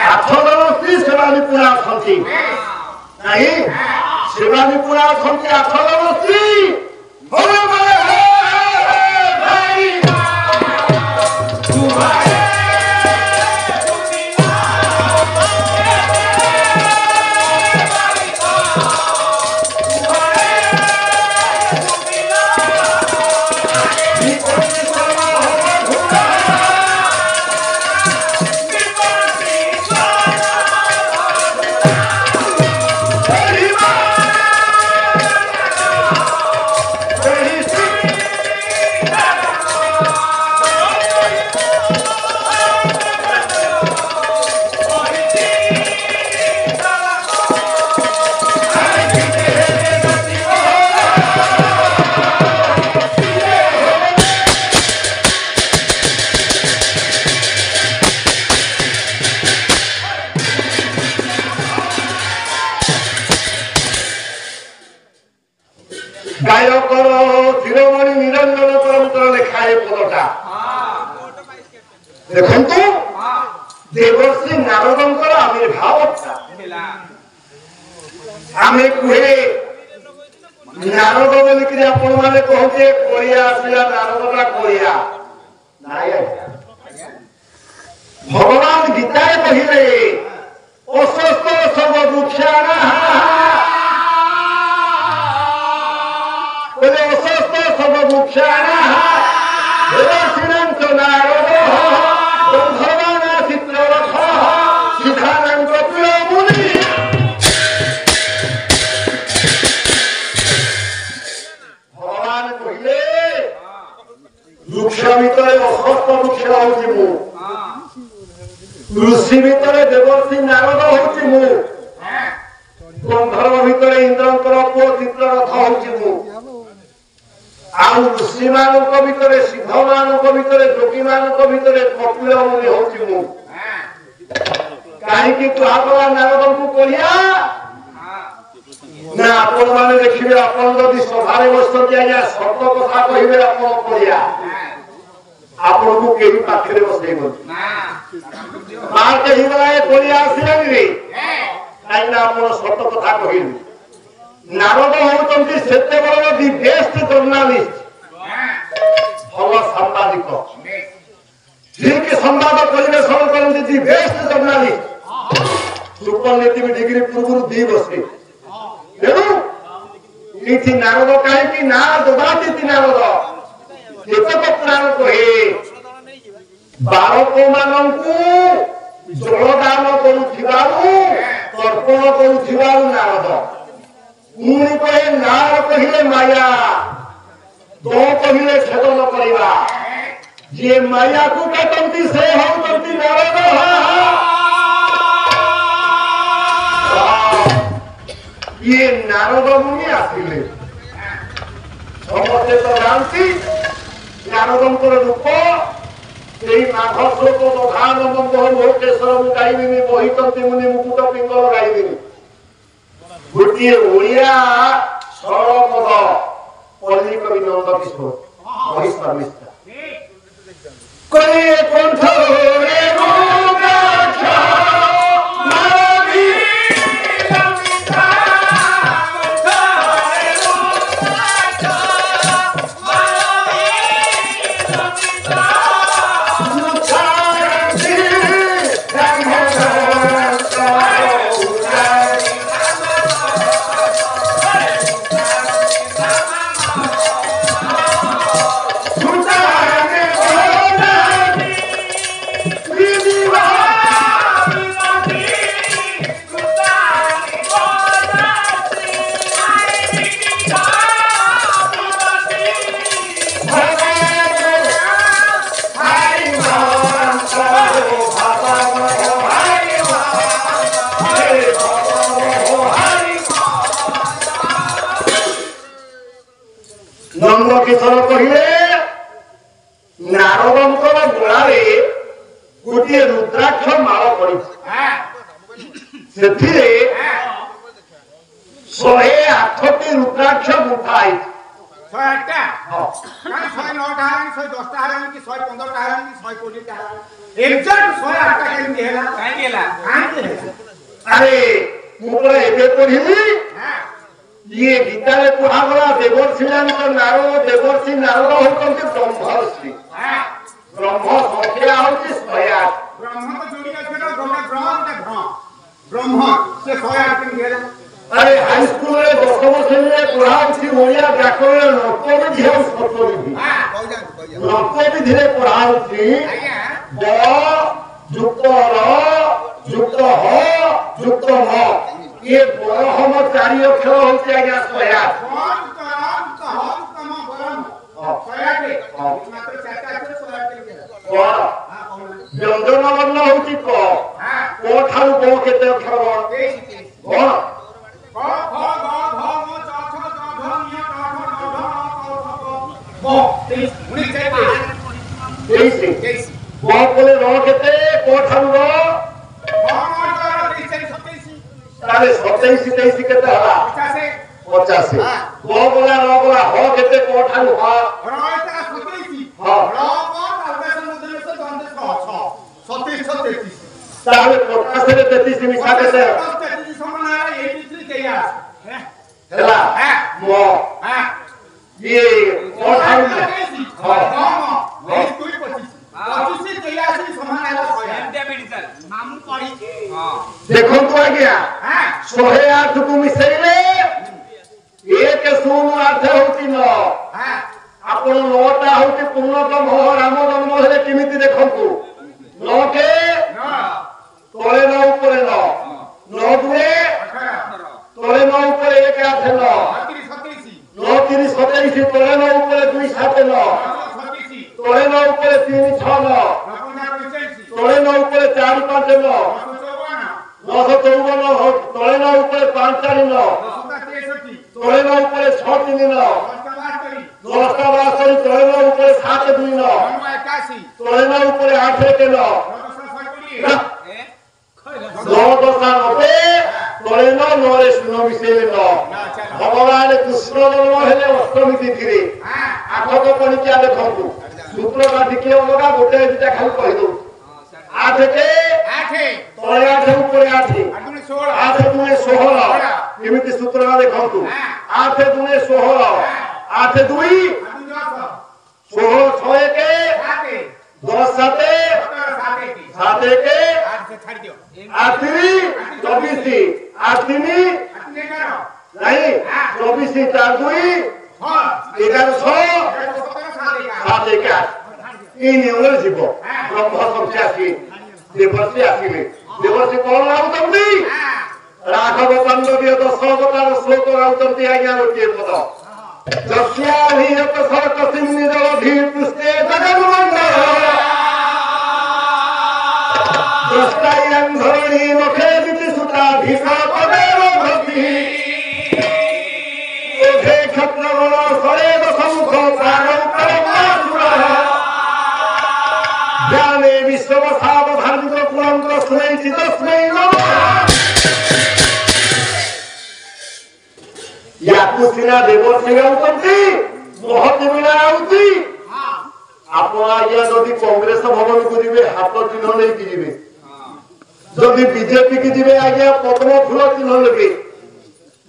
8 ଜଣ ସ୍ତ୍ରୀ ସେବା ନିପୁଣା ଅଛନ୍ତି। ନାହିଁ ସେବା ନିପୁଣା ଅଛନ୍ତି 8 ଜଣ ସ୍ତ୍ରୀ। ଗାୟକର ଧୀରମଣି ନିରଞ୍ଜନ ପରଙ୍କର ଲେଖା ଏ ପଦଟା ଦେଖନ୍ତୁ। ଦେବଶ୍ରୀ ନାରଦଙ୍କର ଆବିର୍ଭାବ ଆମେ କୁହେ ନାରଦ ବୋଲିକିରି ଆପଣ ମାନେ କହନ୍ତି କଳିଆ ଆସିଲା ନାରଦଟା କଳିଆ ନାଇଁ। ଭଗବାନ ଗୀତାରେ କହିଲେ ଅସ୍ୱସ୍ଥ ସର୍ବ ବୃକ୍ଷାଣ ଅସ୍ୱସ୍ଥ ସର୍ବ ବୃକ୍ଷାଣ ଦେବଶ୍ରୀନାଥ ନାରଦ ଭଗବାନ ଚିତ୍ରରଥ ଶିଖାନଙ୍କ ପ୍ରିୟ ମୁନି। ଭଗବାନ କହିଲେ ବୃକ୍ଷ ଭିତରେ ଅସ୍ୱସ୍ଥ ବୃକ୍ଷ ହଉଛି ମୁଁ, ଋଷି ଭିତରେ ଦେବର୍ଷି ନାରଦ ହଉଛି ମୁଁ, ଗନ୍ଧର୍ବ ଭିତରେ ଇନ୍ଦ୍ରଙ୍କର ପୁଅ ଚିତ୍ରରଥ ହଉଛି ମୁଁ, ଆଉ ଋଷି ମାନଙ୍କ ଭିତରେ ସିଦ୍ଧ ମାନଙ୍କ ଭିତରେ ଯୋଗୀ ମାନଙ୍କ ଭିତରେ କପିଳ ମୁନି ହଉଛି ମୁଁ। କାହିଁକି କୁହାଗଲା ନାରଦଙ୍କୁ କଳିଆ ନା ଆପଣ ମାନେ ଦେଖିବେ ଆପଣ ଯଦି ସଭାରେ ବସିଛନ୍ତି ଆଜ୍ଞା ସତ କଥା କହିବେ ଆପଣ କଳିଆ ଆପଣଙ୍କୁ କେହି ପାଖରେ ବସେଇବନି। ମାର୍କ ହେଇଗଲା ଏ କଳିଆ ଆସିଲାନି ରେ କାହିଁକି ନା ଆପଣ ସତ କଥା କହିଲେ। ନାରଦ ହଉଛନ୍ତି ସେତେବେଳେ ଦି ବେଷ୍ଟ ଜର୍ଣ୍ଣାଲିଷ୍ଟ, ଭଲ ସାମ୍ବାଦିକ, ଠିକ ସମ୍ବାଦ ପରିବେଷଣ କରନ୍ତି ଦି ବେଷ୍ଟ ଜର୍ଣ୍ଣାଲିଷ୍ଟ। ସୁପରଲେଟିଭ ଡିଗ୍ରୀ ପୂର୍ବରୁ 2 ବର୍ଷ। ତେଣୁ ଏଠି ନାରଦ କାହିଁକି ନା ଦେବାଦିତି ନାରଦ କେତେକ ପୁରାଣ କହେ ବାଳକ ମାନଙ୍କୁ ଜଳଦାନ କରୁଥିବାରୁ ତର୍ପଣ କରୁଥିବାରୁ ନାରଦ। ପୁଣି କହେ ନାର କହିଲେ ମାୟା, ଦ କହିଲେ ଛେଦନ କରିବା। ଯିଏ ମାୟାକୁ କାଟନ୍ତି ସେ ହଉଛନ୍ତି ନାରଦ। ଇଏ ନାରଦ ମୁନି ଆସିଲେ। ସମସ୍ତେ ତ ଜାଣନ୍ତି ନାରଦଙ୍କର ରୂପ ସେଇ ମାଘ ଶ୍ଲୋକ ଦଧାନ କେଶର ମୁଁ ଗାଇବିନି, ବହିଛନ୍ତି ମୁନି ମୁକୁଟ ପିଙ୍ଗଳ ଗାଇବିନି। ଗୋଟିଏ ଓଡ଼ିଆ ସରଳ ପଦ ପଲ୍ଲୀ କବି ନନ୍ଦ କିଶୋର କହିସ୍ତା କଳିଏ କଣ୍ଠରେ रुद्राक्ष माल कर शहे 8टी रुद्राक्ष गुंथा है 108टा कान 109टा हरानी 110टा हरानी कि 115टा हरानी 120टा हरानी एग्जैक्ट 108टा केमती हैला काहे गेला अरे मुपरा एबे पढ़िली ये गीता रे पढ़ा गला देवर्षि नारद होतंते ब्रह्मर्षि ब्रह्म संख्या होती 108 ब्रह्म को जोड़ी के ब्रह्म से 108 केमती हैला अरे हाई स्कूल रे 10म श्रेणी रे पढ़ा होती ओडिया व्याकरण नौकरी ध्यान सत्तरी नौकरी धीरे पढ़ा होती ब युक्त र युक्त ह युक्त म ये ब्रह्म 4 अक्षर होते आज्ञा 108 व्यंजन वर्ण होती क ठारू ब केते अक्षर कौन बोले रो केते कोठारू रो ताले 27 23 केते हला 85 बो बोला रो बोला हो केते कोठारू हा रो एटा 27 हां रो को ताले समुद्र से 27 33 ताले 50 रे 33 मिसा केते 33 समान है 83 चाहिए हेला मो ये कोठारू हां हां कोई 25 देखो तो आ गया 108 को मिसेले 1 0 8 होती 9 आपण 9टा होती पूर्णतम हो राम जन्म हेले किमिति देखंतु 9 के तोले 9 ऊपर 9 9 दुए तोले 9 ऊपर 1 8 9 9 3 27 तोले 9 ऊपर 2 7 9 तोले 9 ऊपर 3 6 9 तोले 9 ऊपर 4 5 9 954 तोले 9 ऊपर 5 4 9 तोले 9 ऊपर 6 3 9 10 72 तोले 9 ऊपर 7 2 9 तोले 9 ऊपर 8 1 9 9 10 90 तोले 9 9 रे 0 मिसेले 9 भगवान कृष्ण जन्म हेले अष्टमी तिथि रे 8 को पणिका देखंतु सूत्र काटी के होगा गोटे दिटा खाली कहि दउ 8 के 8 तोले 8 ऊपर 8 8 दुने 16 केमिति सूत्र ना देखंतु 8 दुने 16 8 2 16 6 के 10 7 7 के 8 24 8 3 नहीं 24 4 2 11 6 7 1 इन उलर जीव ब्रह्म संख्या की देवर्षि आसिले देवर्षि कौन लाउतंती राघव पांडव 10 अवतार श्लोक लाउतंती आज्ञा रोटी पद जस्याभियत सर्कसिं निरवधि पुष्टे जगन्मंडल दृष्टायं धरणी मुखे दिति सुता भीषा पदेव भक्ति ओधे क्षत्रगण सरेव सम्मुख प्राणं परमासुरः ज्ञाने विश्ववसावधार्मिक पुरं तस्मै चितस्मै नमः याकु सिना देवर्षि गाउतंती महति बिना आउती आपण आज्ञा जदि कांग्रेस भवन को जिवे हाथ चिन्ह नै कि जिवे जदि बीजेपी की जिवे आज्ञा पद्म फूल चिन्ह लगे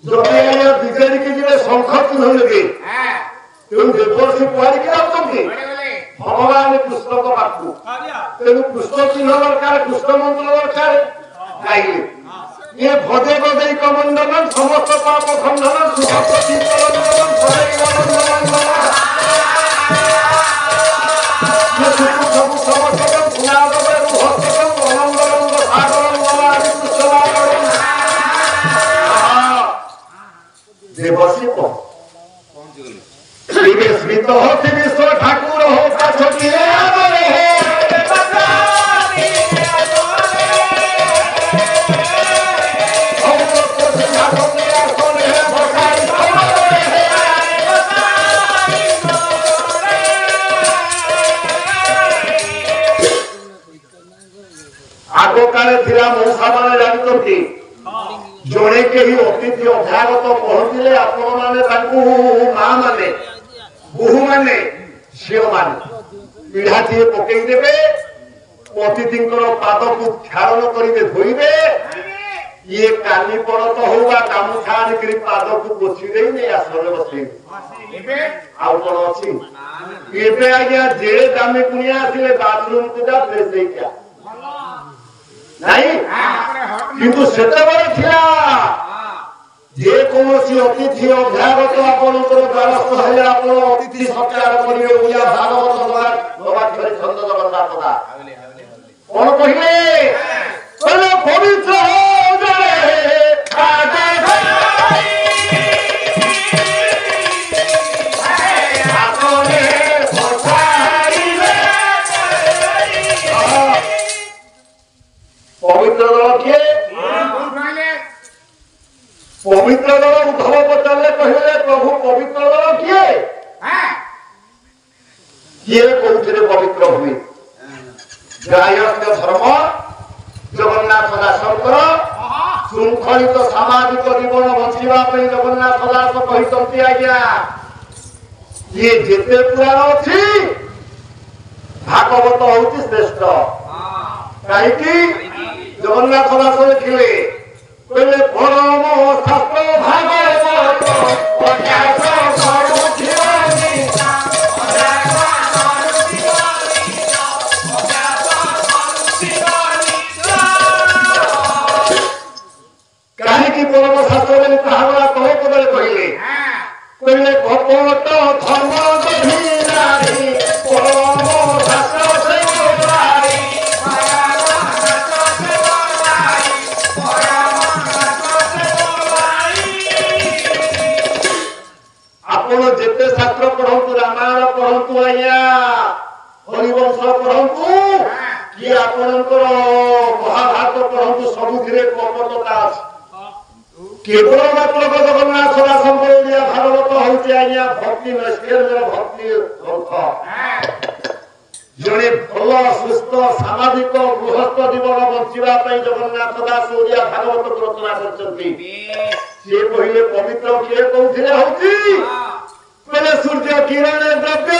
जदि आज्ञा बीजेडी की जिवे शंख चिन्ह लगे तेणु देवर्षि कुआरी के आउतंती भगवान कृष्ण को पाखु तेणु कृष्ण चिन्ह दरकार कृष्ण मंत्र दरकार गाइले ये भजे भजे कमंडलन समस्त पाप खंडन सुख प्रतिफलन सरे नमन ये सुख सब समस्त गुणागम रूहस्तम आनंदरंग सागरं नमामि कृष्णागरं देवर्षि को श्री स्मित होति विश्व ठाकुर हो पाछोटी आमरे आग काले थिला मौसा माने जानते जड़े कहीं अतिथि अभ्यागत पहुंचले आपण माने माँ माने बोहू माने झील माने पीढ़ा टीए पकईदेवे अतिथि पाद को क्षालन करेंगे धोइबे ये काली पड़त हो गामुछा आनिक पाद को पोछि दे नहीं आसन बसई आउ कौन अच्छी एबे आज्ञा जे दामी कुनिया आसिले बाथरूम को जा फ्रेश हो क्या नहीं किंतु सेतेबेले थिला जे कोनोसी अतिथि अभ्यागत आपनकर द्वारस्थ हेले आपन अतिथि सत्कार करिवे ओया भागवत बाबा करे छंद जगन्नाथ दा कोन कहिले कहले पवित्र हो जाए आगे आपने पछाड़िले पवित्र दल के पवित्र दल उद्धव पचारे कहले प्रभु पवित्र दल किए किए कौन पवित्र हुए गायक धर्म जगन्नाथ दासंकर श्रृंखलित सामाजिक जीवन बंचाई जगन्नाथ दास कहते आज्ञा ये जिते पुराण अच्छी भागवत हूँ श्रेष्ठ कहीं जगन्नाथ दास लिखिले कहले परम शास्त्र भागवत कहीं परम शास्त्र बोली कहा कह पदे कहले कहले भगवत धर्म गभीरारी परम शास्त्र से आपण जिते शास्त्र पढ़ु रामायण पढ़ु आज्ञा हरिवंश पढ़ु कि आपणकर महाभारत पढ़ु सबुथिरे कपटता केवल मात्र जगन्नाथ दासंकर ओडिया भागवत हूँ आज्ञा भक्ति नैष्कर्म्य भक्ति ग्रंथ जड़े भल सुस्थ सामाजिक गृहस्थ जीवन बचाई जगन्नाथ दास ओडिया भागवत रचना कर पवित्र किए कौन हूँ सूर्य किरण द्रव्य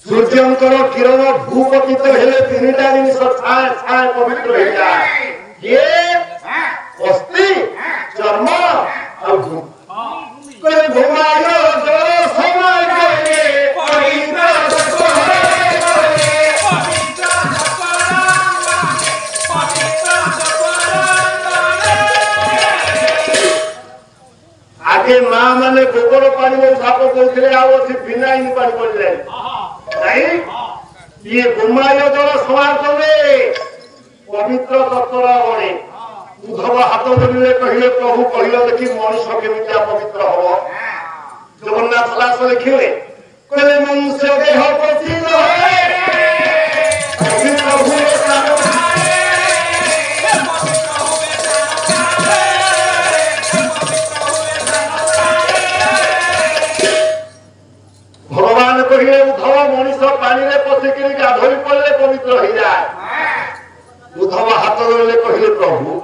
सूर्यंकर किरण भूपतित हेले तीनटा जिनिस छाए छाए पवित्र हो जाए ये अस्थि चर्म और धूप कोई घुमायो जो समय करे पवित्र आगे माँ माने गोबर पानी में छाप बोलते आओ बिना इन पानी बोल रहे नहीं ये गुमाय जल समाज पवित्र तत्व बने उद्धव हाथ जोड़े कहले प्रभु कहल देखी मनुष्य केमिया पवित्र हम जगन्नाथ दास लिखिले कहले मनुष्य देह पवित्र भगवान कहले उद्धव मनुष्य पानी में पशिक गाधोई पड़े पवित्र हो जाए उद्धव हाथ जोड़े कहले प्रभु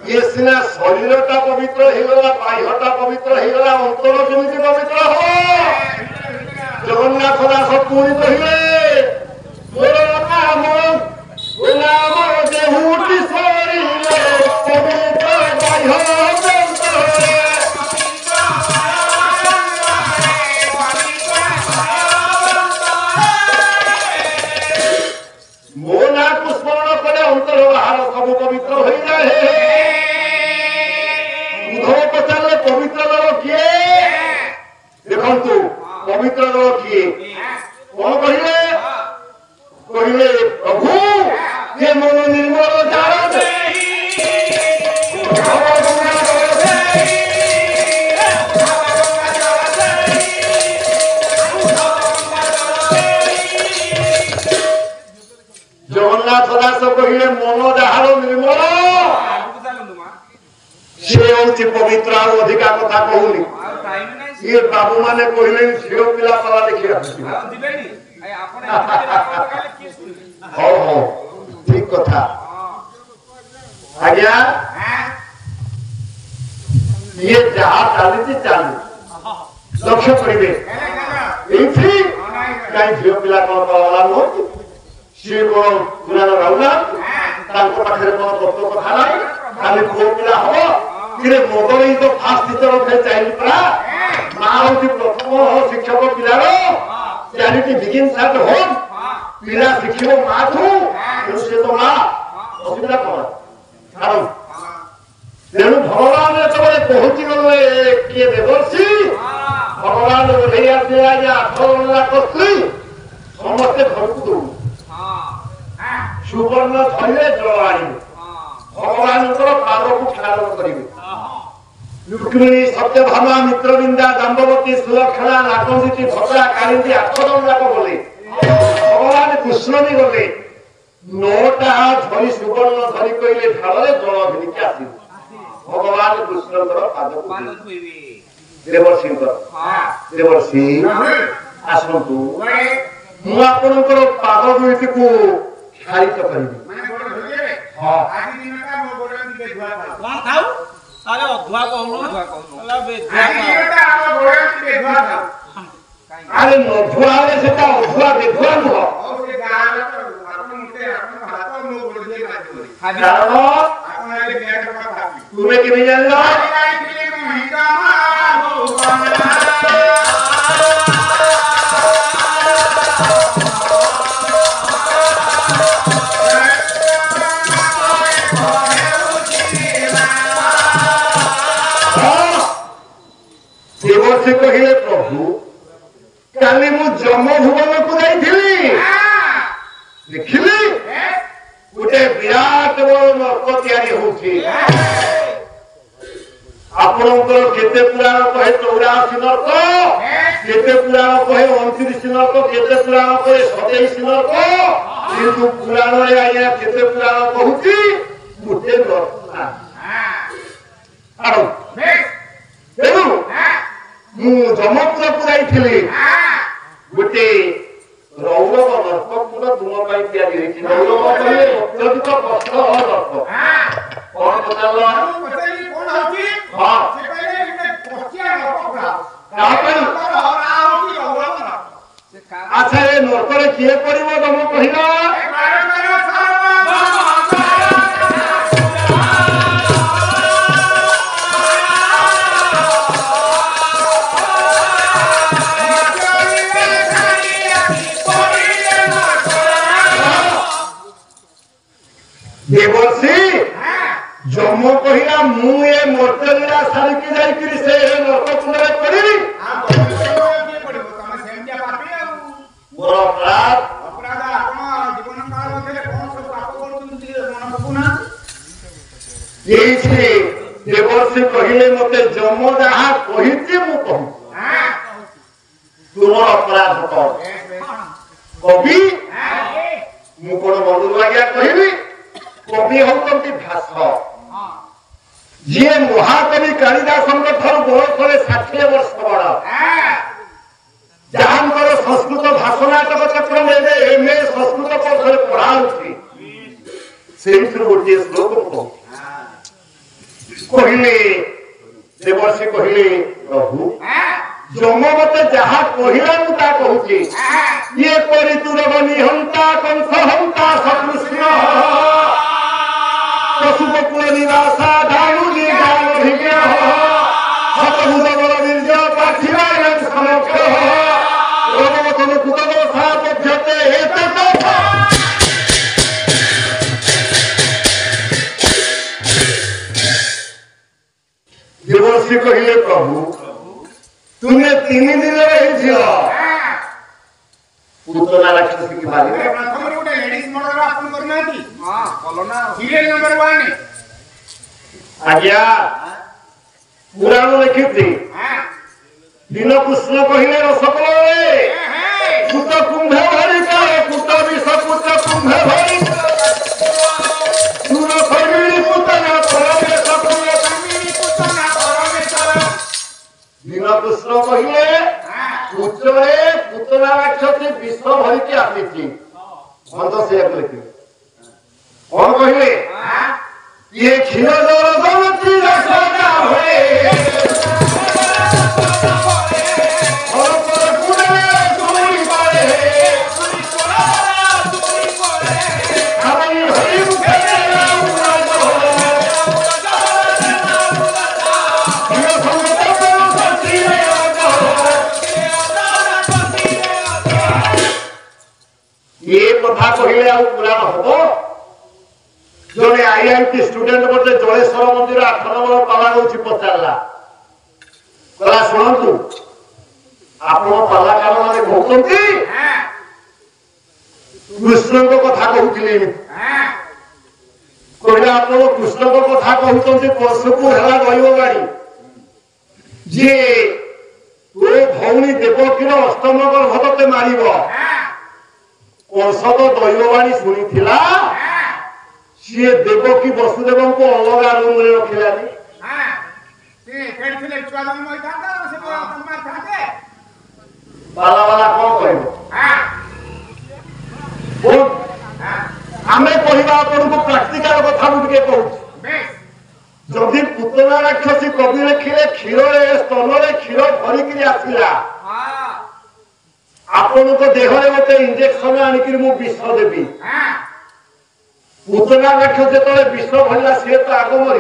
ये सीना शरीरटा पवित्र होगला बाह्यटा पवित्र होगला अंतर केमी पवित्र हो जगन्नाथ दास पुणी कहले देहुटी शरीर पवित्र बाह्य मोना को स्मरण करे अंतर बाहर सब पवित्र हो जाए उद्धव पचारे पवित्र दल किए देखु पवित्र दल किए कौन कहले कहले प्रभु ये मन निर्मल जान जगन्नाथ दास कहले मन जाହାର निर्मल से होची पवित्र आ अधिका कथा कहूनी ये बाबू माने कहले झियो पिला पाला देखिया हो हो ठीक कथा आज्ञा ये जहाँ चाली चालू लक्ष्य करिवे एथि काई झियो पिला कोन पाला नो से को पुरानो राउला तांको पाखरे कोन तत्व कथा नाही खाली पुओ पिला हो किरे मोगई तो फास्ट टीचर फे चाइल्ड परा मा होती प्रथम शिक्षक पिलारो चैरिटी बिगिन्स एट होम पिला शिक्षक मा थु से तो मा असुविधा कोन कारण तेणु भगवान जेतबे पहुंची गले किए देवर्षि भगवान ओढ़े आसे आज 18 कसली समस्ते घर को दौड़ सुवर्ण थले जल आनी भगवान पाद को क्षालन करेंगे रुक्मिणी सत्यभामा मित्रबिंदा दंडवती सुलक्षणा नागंदी भद्रा कालिंदी 8 जन जाक गले भगवान कृष्ण भी गले 9टा झरी सुवर्ण धरी कहले ढाले जल धरिके आसिबो भगवान कृष्ण पाद को देवर्षि देवर्षि आसतु मु आपनकर पाद दुईटी को खारित करिबी हां आज दिनटा मो गोडन के धुआ कोन खाऊ अरे अधुआ कहू अला बेधुआ आज दिनटा हम गोडन के धुआ खाऊ अरे नधुआ रे सेटा अधुआ बेधुआ न हो से गार आपन मुते आपन हाथ मो गोडन के खादी कारण आपन आले बैठ का खादी तुमे के नहीं जानलो आई फिल्म महिका हो देवर्षि कहले प्रभु काली मु जम भुवन को जाइथिली देखिली गोटे विराट बड़ नर्क तैयारी होउछि आपनकर केते पुराण कहे 84 नर्क केते पुराण कहे 29 नर्क केते पुराण कहे 27 नर्क किंतु पुराण रे आया केते पुराण कहूछि गोटे नर्क आरो तेनु मु जमपुर को जाइथिली गोटे रौरव नर्क पूरा तुम पाई तैयारी होइछि रौरव कहले अत्यधिक कष्ट नर्क कोन बतालो पछली कोन होछि हां से कहले इने पछिया नर्क पूरा कापन अच्छा ए नर्क रे किए परिबो तम कहिना देवर्षि जम कहिला मु ए मर्तलीला सारी के जाई करी से नरक कुंडले करी आ के पड़िबो तमे सेमतिया पापी आ मोर अपराध आपण जीवन काल मध्ये कोन सब पाप करछन मन पकुना एछि देवर्षि कहिले मते जम जहा कहिति मु कहू तुमर अपराध कर कवि मु कोन मनु लागिया कहिबी कवि होती भाष जी महाकवि कालिदास बयस 60 वर्ष बड़ जहां संस्कृत भाषणाटक चक्र में एमए संस्कृत पढ़ाऊँगी से गोटे श्लोक कहले देवर्षि कहले प्रभु जम मते जहा कहला मुता कहूची ये करी तुरबनी हंता कंस हंता सकृष्ण पशुपकुल निवासा धानुजी गान भिज्ञ सतभुज बल वीर्य पार्थिवायं समक्ष रोगवतन कुतदोषा पध्यते एतत् देवर्षि कहले प्रभु तुमने 3 दिन रही झियो पुतना राक्षस की मारी प्रथम गोटे लेडीज मर्डर आपन करनाती हां बोलो ना सीरियल नंबर 1 आज्ञा पुराण लिखिथि हां दिन कृष्ण कहिले रसकले कुत कुंभ भरी का कुत विष कुत कुंभ भरी सुर खैरी पुतना परमे सकुल कमिनी କୃଷ୍ଣ କହିଲେ ଉଚ୍ଚରେ ପୁତନା ରାକ୍ଷସୀ ବିଷ ଭରିକି ଆସିଛି। ମନ୍ଦ ସେଇଆକୁ ଲେଖିଲେ କଣ କହିଲେ? ଇଏ କ୍ଷୀର ଜଳ ଜଳତି ରସନା ହୁଏ ये कथा कहले आ पुराण हबो। जने आईआईटी स्टूडेंट मते जलेश्वर मंदिर 8 नंबर पाला होची पचारला कला सुनंतु आपण कलाकार माने कहउतंती कृष्ण को कथा कहउतिले कहले आपण कृष्ण को कथा कहउतंती पशुपु हेला गइबो गाड़ी जे तो भौणी देवकीर अष्टम गर्भते मारिबो कंसद दैववाणी शुणी सी देवकी वसुदेव को अलग रूम में रखिलानी बाला बाला कौन कह आमे कहवा आपन को प्रैक्टिकल कथा गुटे कहू जदि पुतना राक्षसी कवि लिखिले क्षीर स्तन क्षीर भरिक आसला आपण को देहरे गोटे इंजेक्शन आनिक विष देवी पुतना राक्षस जो विष भरला सी तो आग मर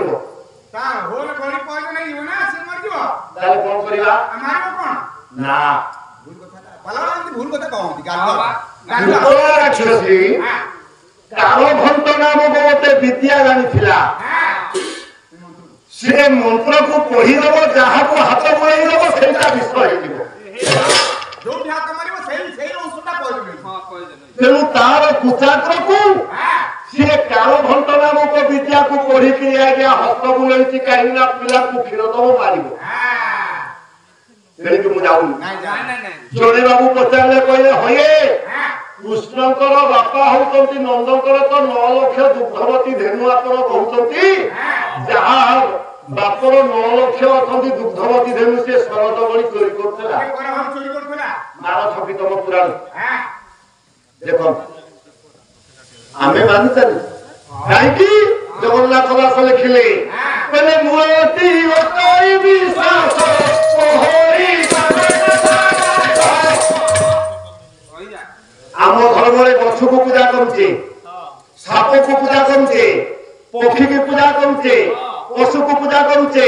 राक्षसी कालघंट नामक गोटे विद्या जानी से मंत्र को पढ़ीदेव जहाँ को हाथ बुड़ेदेव से विष हो तेणु तार कुचाग्र को सी कालघंट नामक विद्या को पढ़िक आज्ञा हस्त बुलाई कहीं पिला को क्षीर दब मार जड़े बाबू पचारे कहले हये कृष्णकर बापा होती नंदकर तो 9 लक्ष दुग्धवती धेनु आपण कहते जहाँ बापर 9 लक्ष अच्छा दुग्धवती धेनु से शरद बड़ी चोरी करला मार छवि तम पुराण देख आमे मानी चली कहीं जगन्नाथ दास लिखिले कहले मुआती ओतई विश्वास ओहरी आम धर्म गछ को पूजा करुचे साप को पूजा करुचे पक्षी की पूजा करुचे पशु को पूजा करुचे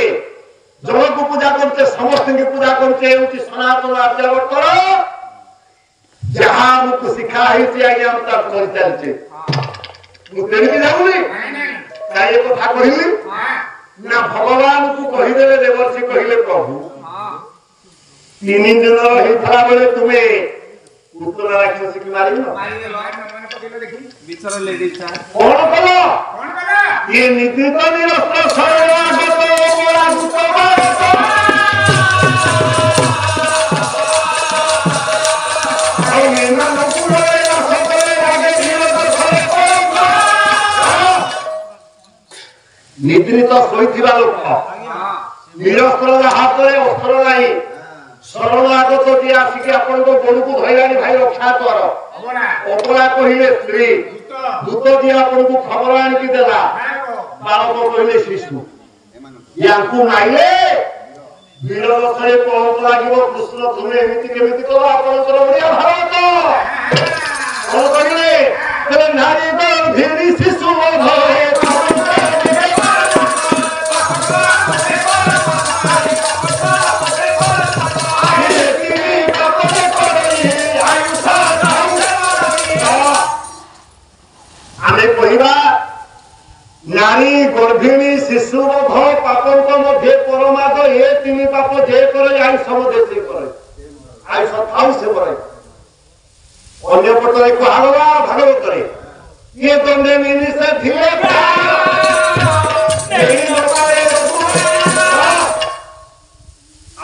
जल को पूजा करुचे समस्त की पूजा करुचे सनातन आचार्य जहाँ मुझको शिखा आज्ञा कर चलचे मुझे जाऊनी ये कथा कहली ना भगवान को कहीदे देवर्षि कहले प्रभु 3 दिन होता बेले तुम्हें पुतना राक्षसी की मारी कौन कलो ये निद्रित निरस्त्र शरणागत मोरा निद्रित शोइथिबा लोक निरस्त्र हाथ में अस्त्र नहीं शरणागत जी आसिक आपण को गोड़ को धैलानी भाई रक्षा कर अपरा कहिले स्त्री दूत जी आपण को खबर आनिक देला बालक कहिले शिशु यांकु नाइले वीररथरे पहुंच लागिवो कृष्ण तुमे एमिति केमिति करो आपण कर बढ़िया भारत कोन कहिले तले नारी धीरी शिशु भय नारी गर्भिणी शिशु पापन मध्य परमाद ये 3 पाप जे करे आयुष देशे करे आयुष थाउ से करे अन्य पटरे कहला भागवत रे ये दंडे मिनिसे थिले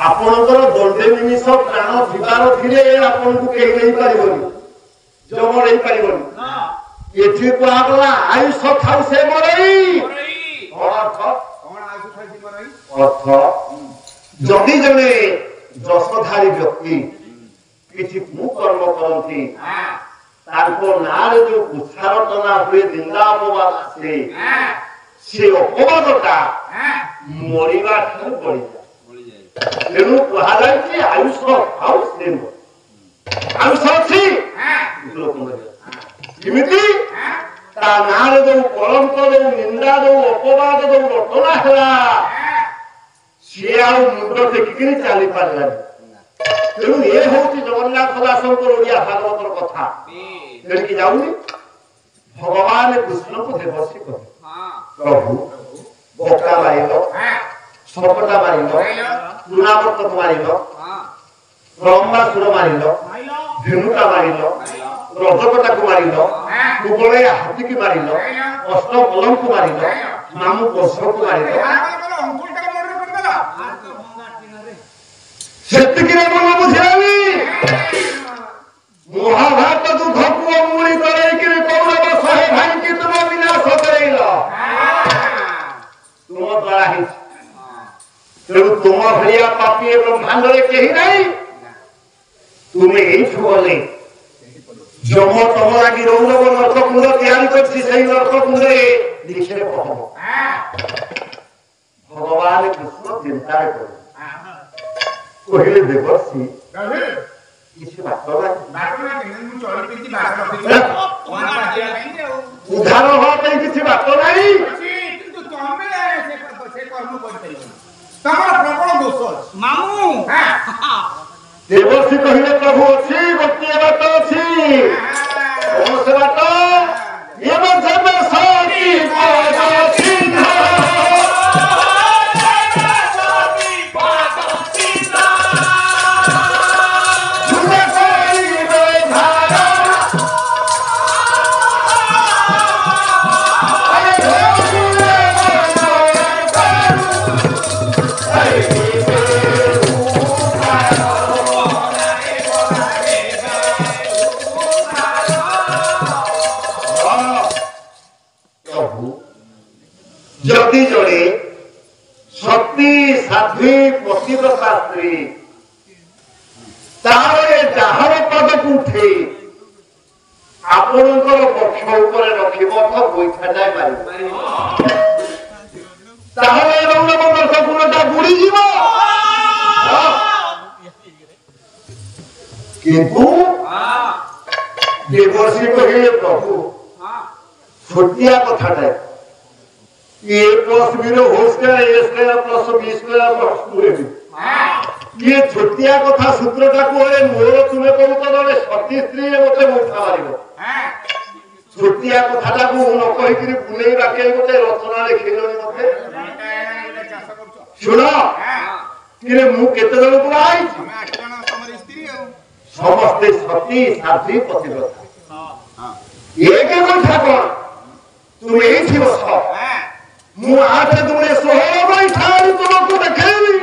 आपनकर दंडे मिनिस प्राण थिबार थिले आपन को केही नहीं परिबोनी जम नहीं परिबोनी एठी कहला आयुष थाउ से मरई अर्थ जदि जने ଯଶଧାରୀ ବ୍ୟକ୍ତି କିଛି କୁକର୍ମ କରନ୍ତି ତାଙ୍କ ନାଁରେ ଯୋଉ ଉଚ୍ଚାରଟନା ହୁଏ ନିନ୍ଦା ଅପବାଦ ଆସେ ସେ ଅପବାଦଟା ମରିବା ଠାରୁ ବଳିଯାଏ ତେଣୁ କୁହାଯାଇଛି ଆୟୁଷ ଆଉ ସେ ଆୟୁଷ ଅଛି କେମିତି ତା ନାଁରେ ଯୋଉ କଳଙ୍କ ଯୋଉ ନିନ୍ଦା ଯୋଉ ଅପବାଦ ଯୋଉ ରଟନା ହେଲା ସିଏ ଆଉ ମୁଣ୍ଡ ଟେକିକିରି ଚାଲି ପାରିଲାନି ତେଣୁ ଏ ହଉଛି ଜଗନ୍ନାଥ ଦାସଙ୍କର ଓଡିଆ ଭାଗବତର କଥା ତେଣିକି ଯାଉନି ଭଗବାନ କୃଷ୍ଣଙ୍କୁ ଦେବର୍ଷି କରେ ପ୍ରଭୁ ବକା ମାରିଲ ସପଟା ମାରିଲ ତୃଣାବର୍ତ୍ତକୁ ମାରିଲ ବ୍ରହ୍ମାସୁର ମାରିଲ ଧେନୁଟା ମାରିଲ ରଜକଟାକୁ ମାରିଲ କୁବଳେୟା ହାତୀକି ମାରିଲ ଅଷ୍ଟପଲଙ୍କୁ ମାରିଲ ମାମୁ କଂସକୁ ମାରିଲ ସେତିକିରେ ମନ ବୁଝିଲାନି ମହାଭାରତ ଦୁଃଖକୁ ଅମୂଳି କରେଇକିରି କୌରବ 100 ଭାଇକି ତୁମ ବିନାଶ କରେଇଲ ତୁମ ଦ୍ୱାରା ହେଇଛି ତେଣୁ ତୁମ ଭଳିଆ ପାପୀ ଏ ବ୍ରହ୍ମାଣ୍ଡରେ କେହି ନାହିଁ ତୁମେ ଏଇଠୁ ଗଲେ ଯମ ତମ ଲାଗି ରୌରବ ନର୍କକୁଣ୍ଡ ତିଆରି କରିଛି ସେଇ ନର୍କକୁଣ୍ଡରେ ନିକ୍ଷେପ ହବ ଭଗବାନ କୃଷ୍ଣ ଚିନ୍ତାରେ କଲେ କହିଲେ ଦେବର୍ଷି କିଛି ବାଟ ଉଦ୍ଧାର ହବା ପାଇଁ କିଛି ବାଟ ନାହିଁ ଦେବର୍ଷି କହିଲେ ପ୍ରଭୁ ଅଛି ଗୋଟିଏ ବାଟ ଅଛି କଣ ସେ ବାଟ जदि जड़े शक्ति साध्वी पतिव्रता स्त्री तारे डाहार पद को उठे आपणकर पक्ष उपरे रखिब तो गोइठा जाय मारिब ताहले रौनक दर्शकुलटा बुड़ी जीव किंतु देवर्षि कहिले प्रभु छोटिया कथाटा ए प्लस बी रो whole square A square plus B square plus 2ab ये छोटिया कथा सूत्रटा को ए मोर तुमे कहू तो जने सती स्त्री मते मुठा मारिबो छोटिया कथाटा को न कहि कि बुलेई बाके गोटे रचना लिखिलोनी मते सुनो कि मु केते जण को आई हम 8 जण समर स्त्री समस्त सती साध्वी पतिव्रता एक कथा कोन तुम एही थी बस मु आठे तुमने 16 बैठाई तुमको देखेली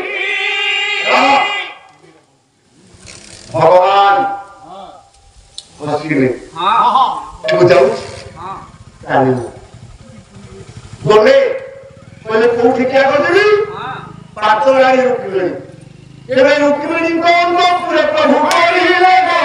भगवान हसीले हां मु जाऊ हां काली बोले बोले कोठी क्या कर देबी हां पातर गाड़ी रुकले केबे रुकबेनी कोन को पूरे प्रभु करिले गो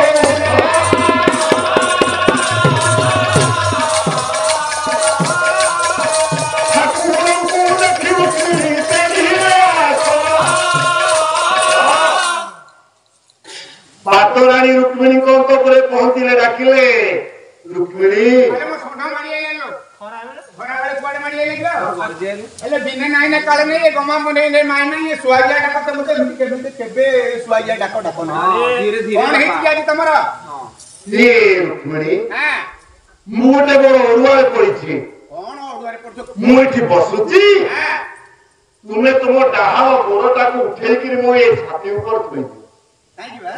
पातरानी रुक्मिणी को तो पूरे पहुंचले डाकिले रुक्मिणी अरे मो सोना मारी आइलो खरा बेले कोडे मारी आइलो एले बिना नाइ ना काले ने गमा मने ने माय ना ये सुआइया डाका तो मते केबे सुआइया डाको डाको ना धीरे धीरे कोन हेति जाई तमरा ये रुक्मिणी हां मुटे बड़ ओरुआले पड़िछि कोन ओरुआले पड़छ मु एठी बसुची हां तुमे तुम डाहार गोड़टा को उठेई कि मो ए छाती ऊपर थई काई बा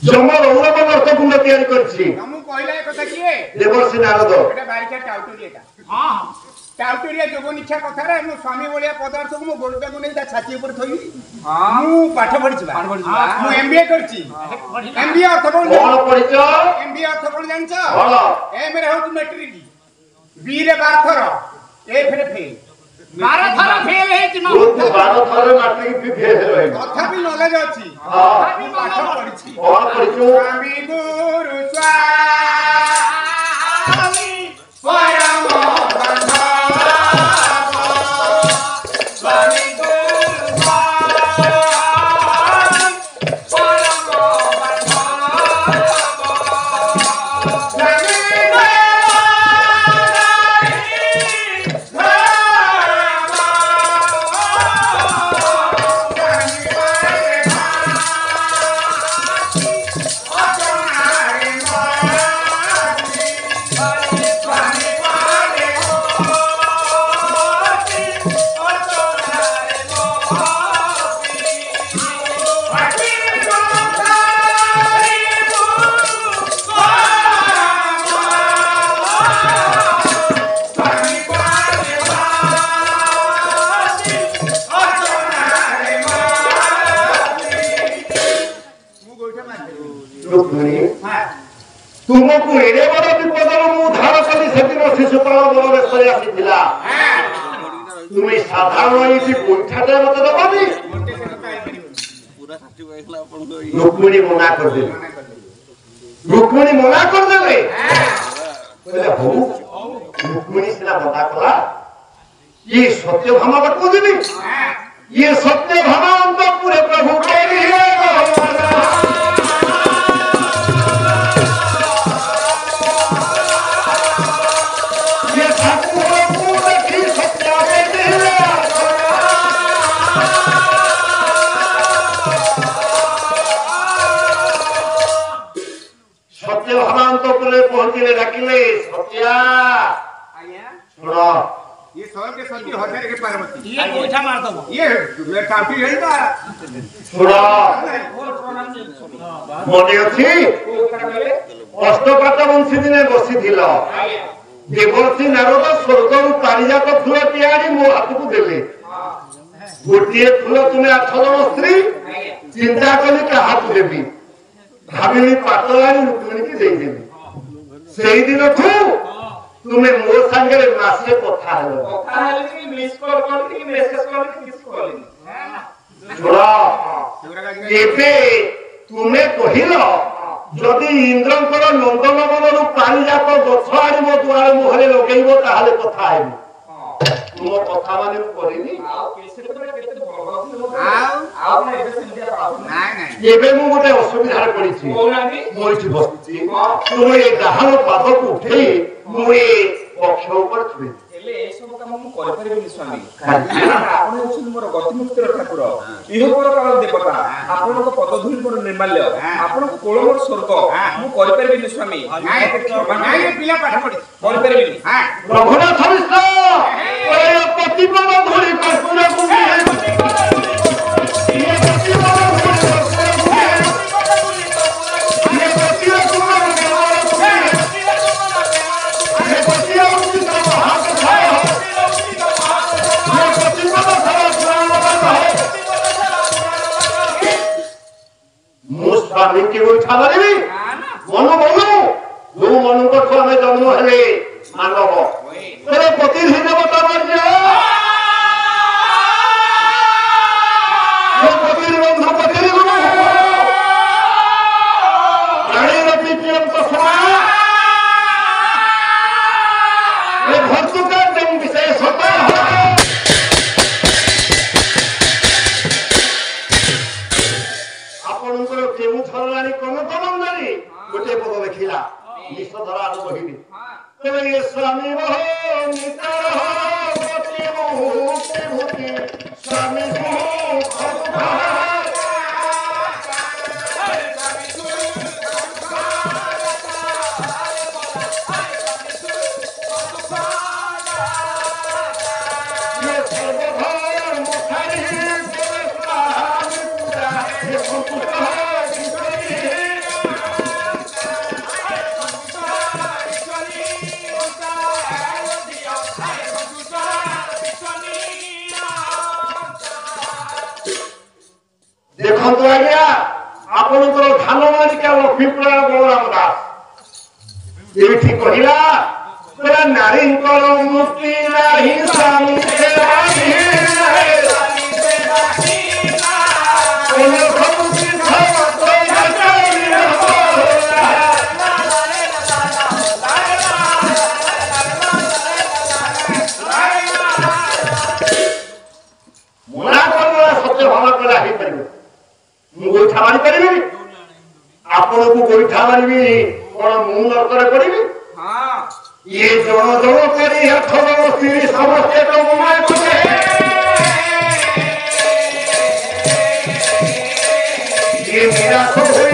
जमर औरब नर्क कुंड तैयारी करछि हमु कहला एक कथा किए देवर्षि नारद एटा बारिका टाउटुरियाटा हां हां टाउटुरिया जोगो निच्छा कथा रे मो स्वामी बोलिया पदार्थ को मो गोड़टा को नै ता छाती ऊपर थई हां मु पाठ पढिछि बा मु एमबीए करछि एमबीए अर्थ कोन पढिछ एमबीए अर्थ कोन जानछ हां एम रे होत मैट्रिक बी रे 12 थर ए फेरे फेल 12 थर फेल हे कि 12 थर ଥରେ ମାଟ୍ରିକ ବି ଫେଲ୍ ରହିବ ତଥାପି ନଲେଜ ଅଛି ହଁ ମୁଁ ପାଠ ପଢିଛି କଣ ପଢିଛୁ ସ୍ୱାମୀ ଗୁରୁ ସ୍ୱାମୀ ପରମ ବାନ୍ଧବ ସ୍ୱାମୀ ଗୁରୁ ସ୍ୱାମୀ ପରମ तुमको एडे बड़ विपदर उद्धार कली सेदिन शिशुपाल बलवेश्वरी आसीथिला तुम्हें साधारण ये गोइठाटे मत दबनी रुक्मिणी मना कर दे रुक्मिणी मना कर देले बोले हो रुक्मिणी सिना मना कला ये सत्यभामा बटको देबी ये सत्यभामा अंतपुरे प्रभु के लिए पहुंचले डाकिले सत्या सुनो ये सब के सती हजार के पार्वती ये गोइठा मार दबो ये काफी है ना सुनो मने अछि अष्टपाट वंशी दिने बसी थिलो देवर्षि नारद स्वर्गरु पारिजात फूल तियारी मो हाथ को देले गोटिए फूल तुमे 8 जन स्त्री चिंता कली का हाथ देबी भाबिली पातलानी रुक्मिणी की देई देबी सेही दिन तुम्हें मो संगे मासे कथा हेलो कि मिस कॉल कर कि मेसेज कर कि किस कॉल छोड़ा एबे तुम्हें कहिलो जदि इंद्रंकर नंदनवन रु पानी जात गछ आड़ी मो द्वार मुहरे लगेइबो ताहाले कथा हेबो तुम कथा माने करिनी एबे मु गोटे असुविधा पड़िछि मोइछि बसछि तुम ए डाहाण पाद को उठेई मु ए पक्ष ऊपर छुई एले ए सब काम मु करि परिबेनी स्वामी आपण होछन मोर गतिमुक्तिर ठाकुर इहपर काल देवता आपण को पदधूलि मोर निर्माल्य आपण को कोळ मोर स्वर्ग मु करि परिबेनी स्वामी नाय पिला पाठ पढि करि परिबेनी रघुनाथ मिश्र ओए पतिपद धूलि कर्पूर कुंडी स्वामी की गोइठा मारिबी मन बोलू जो मन को हमें जन्म हेले मानव तेरे पति देवता मर जा ये पति बंधु पति गुरु रानी रति प्रियम तो सुना ये भक्तु का जन्म विशेष होता है केमु थरलानी कोन तमंदरी गोटे पद लिखिला निष्ठधरा आनु बहिनी तबे ये स्वामी बहो नितर हो गति मुक्ति भूति स्वामी को खबा ये सर्वभर मुखारी स्वामी पूजा ये संतुष्ट देखो आज्ञा आपण धान मालिका लक्ष्मीपुरा बलराम दास ये ठीक कहला नारी मुक्ति नाही स्वामी सेवा मते भला कला ही परिबे मु गोइठा मारी परिबे आपन को गोइठा मारिबी कोन मु नरकरे पड़िबी हां ये जण जण करी हथलो स्त्री समस्ते तो मुमाय करे ये मेरा सब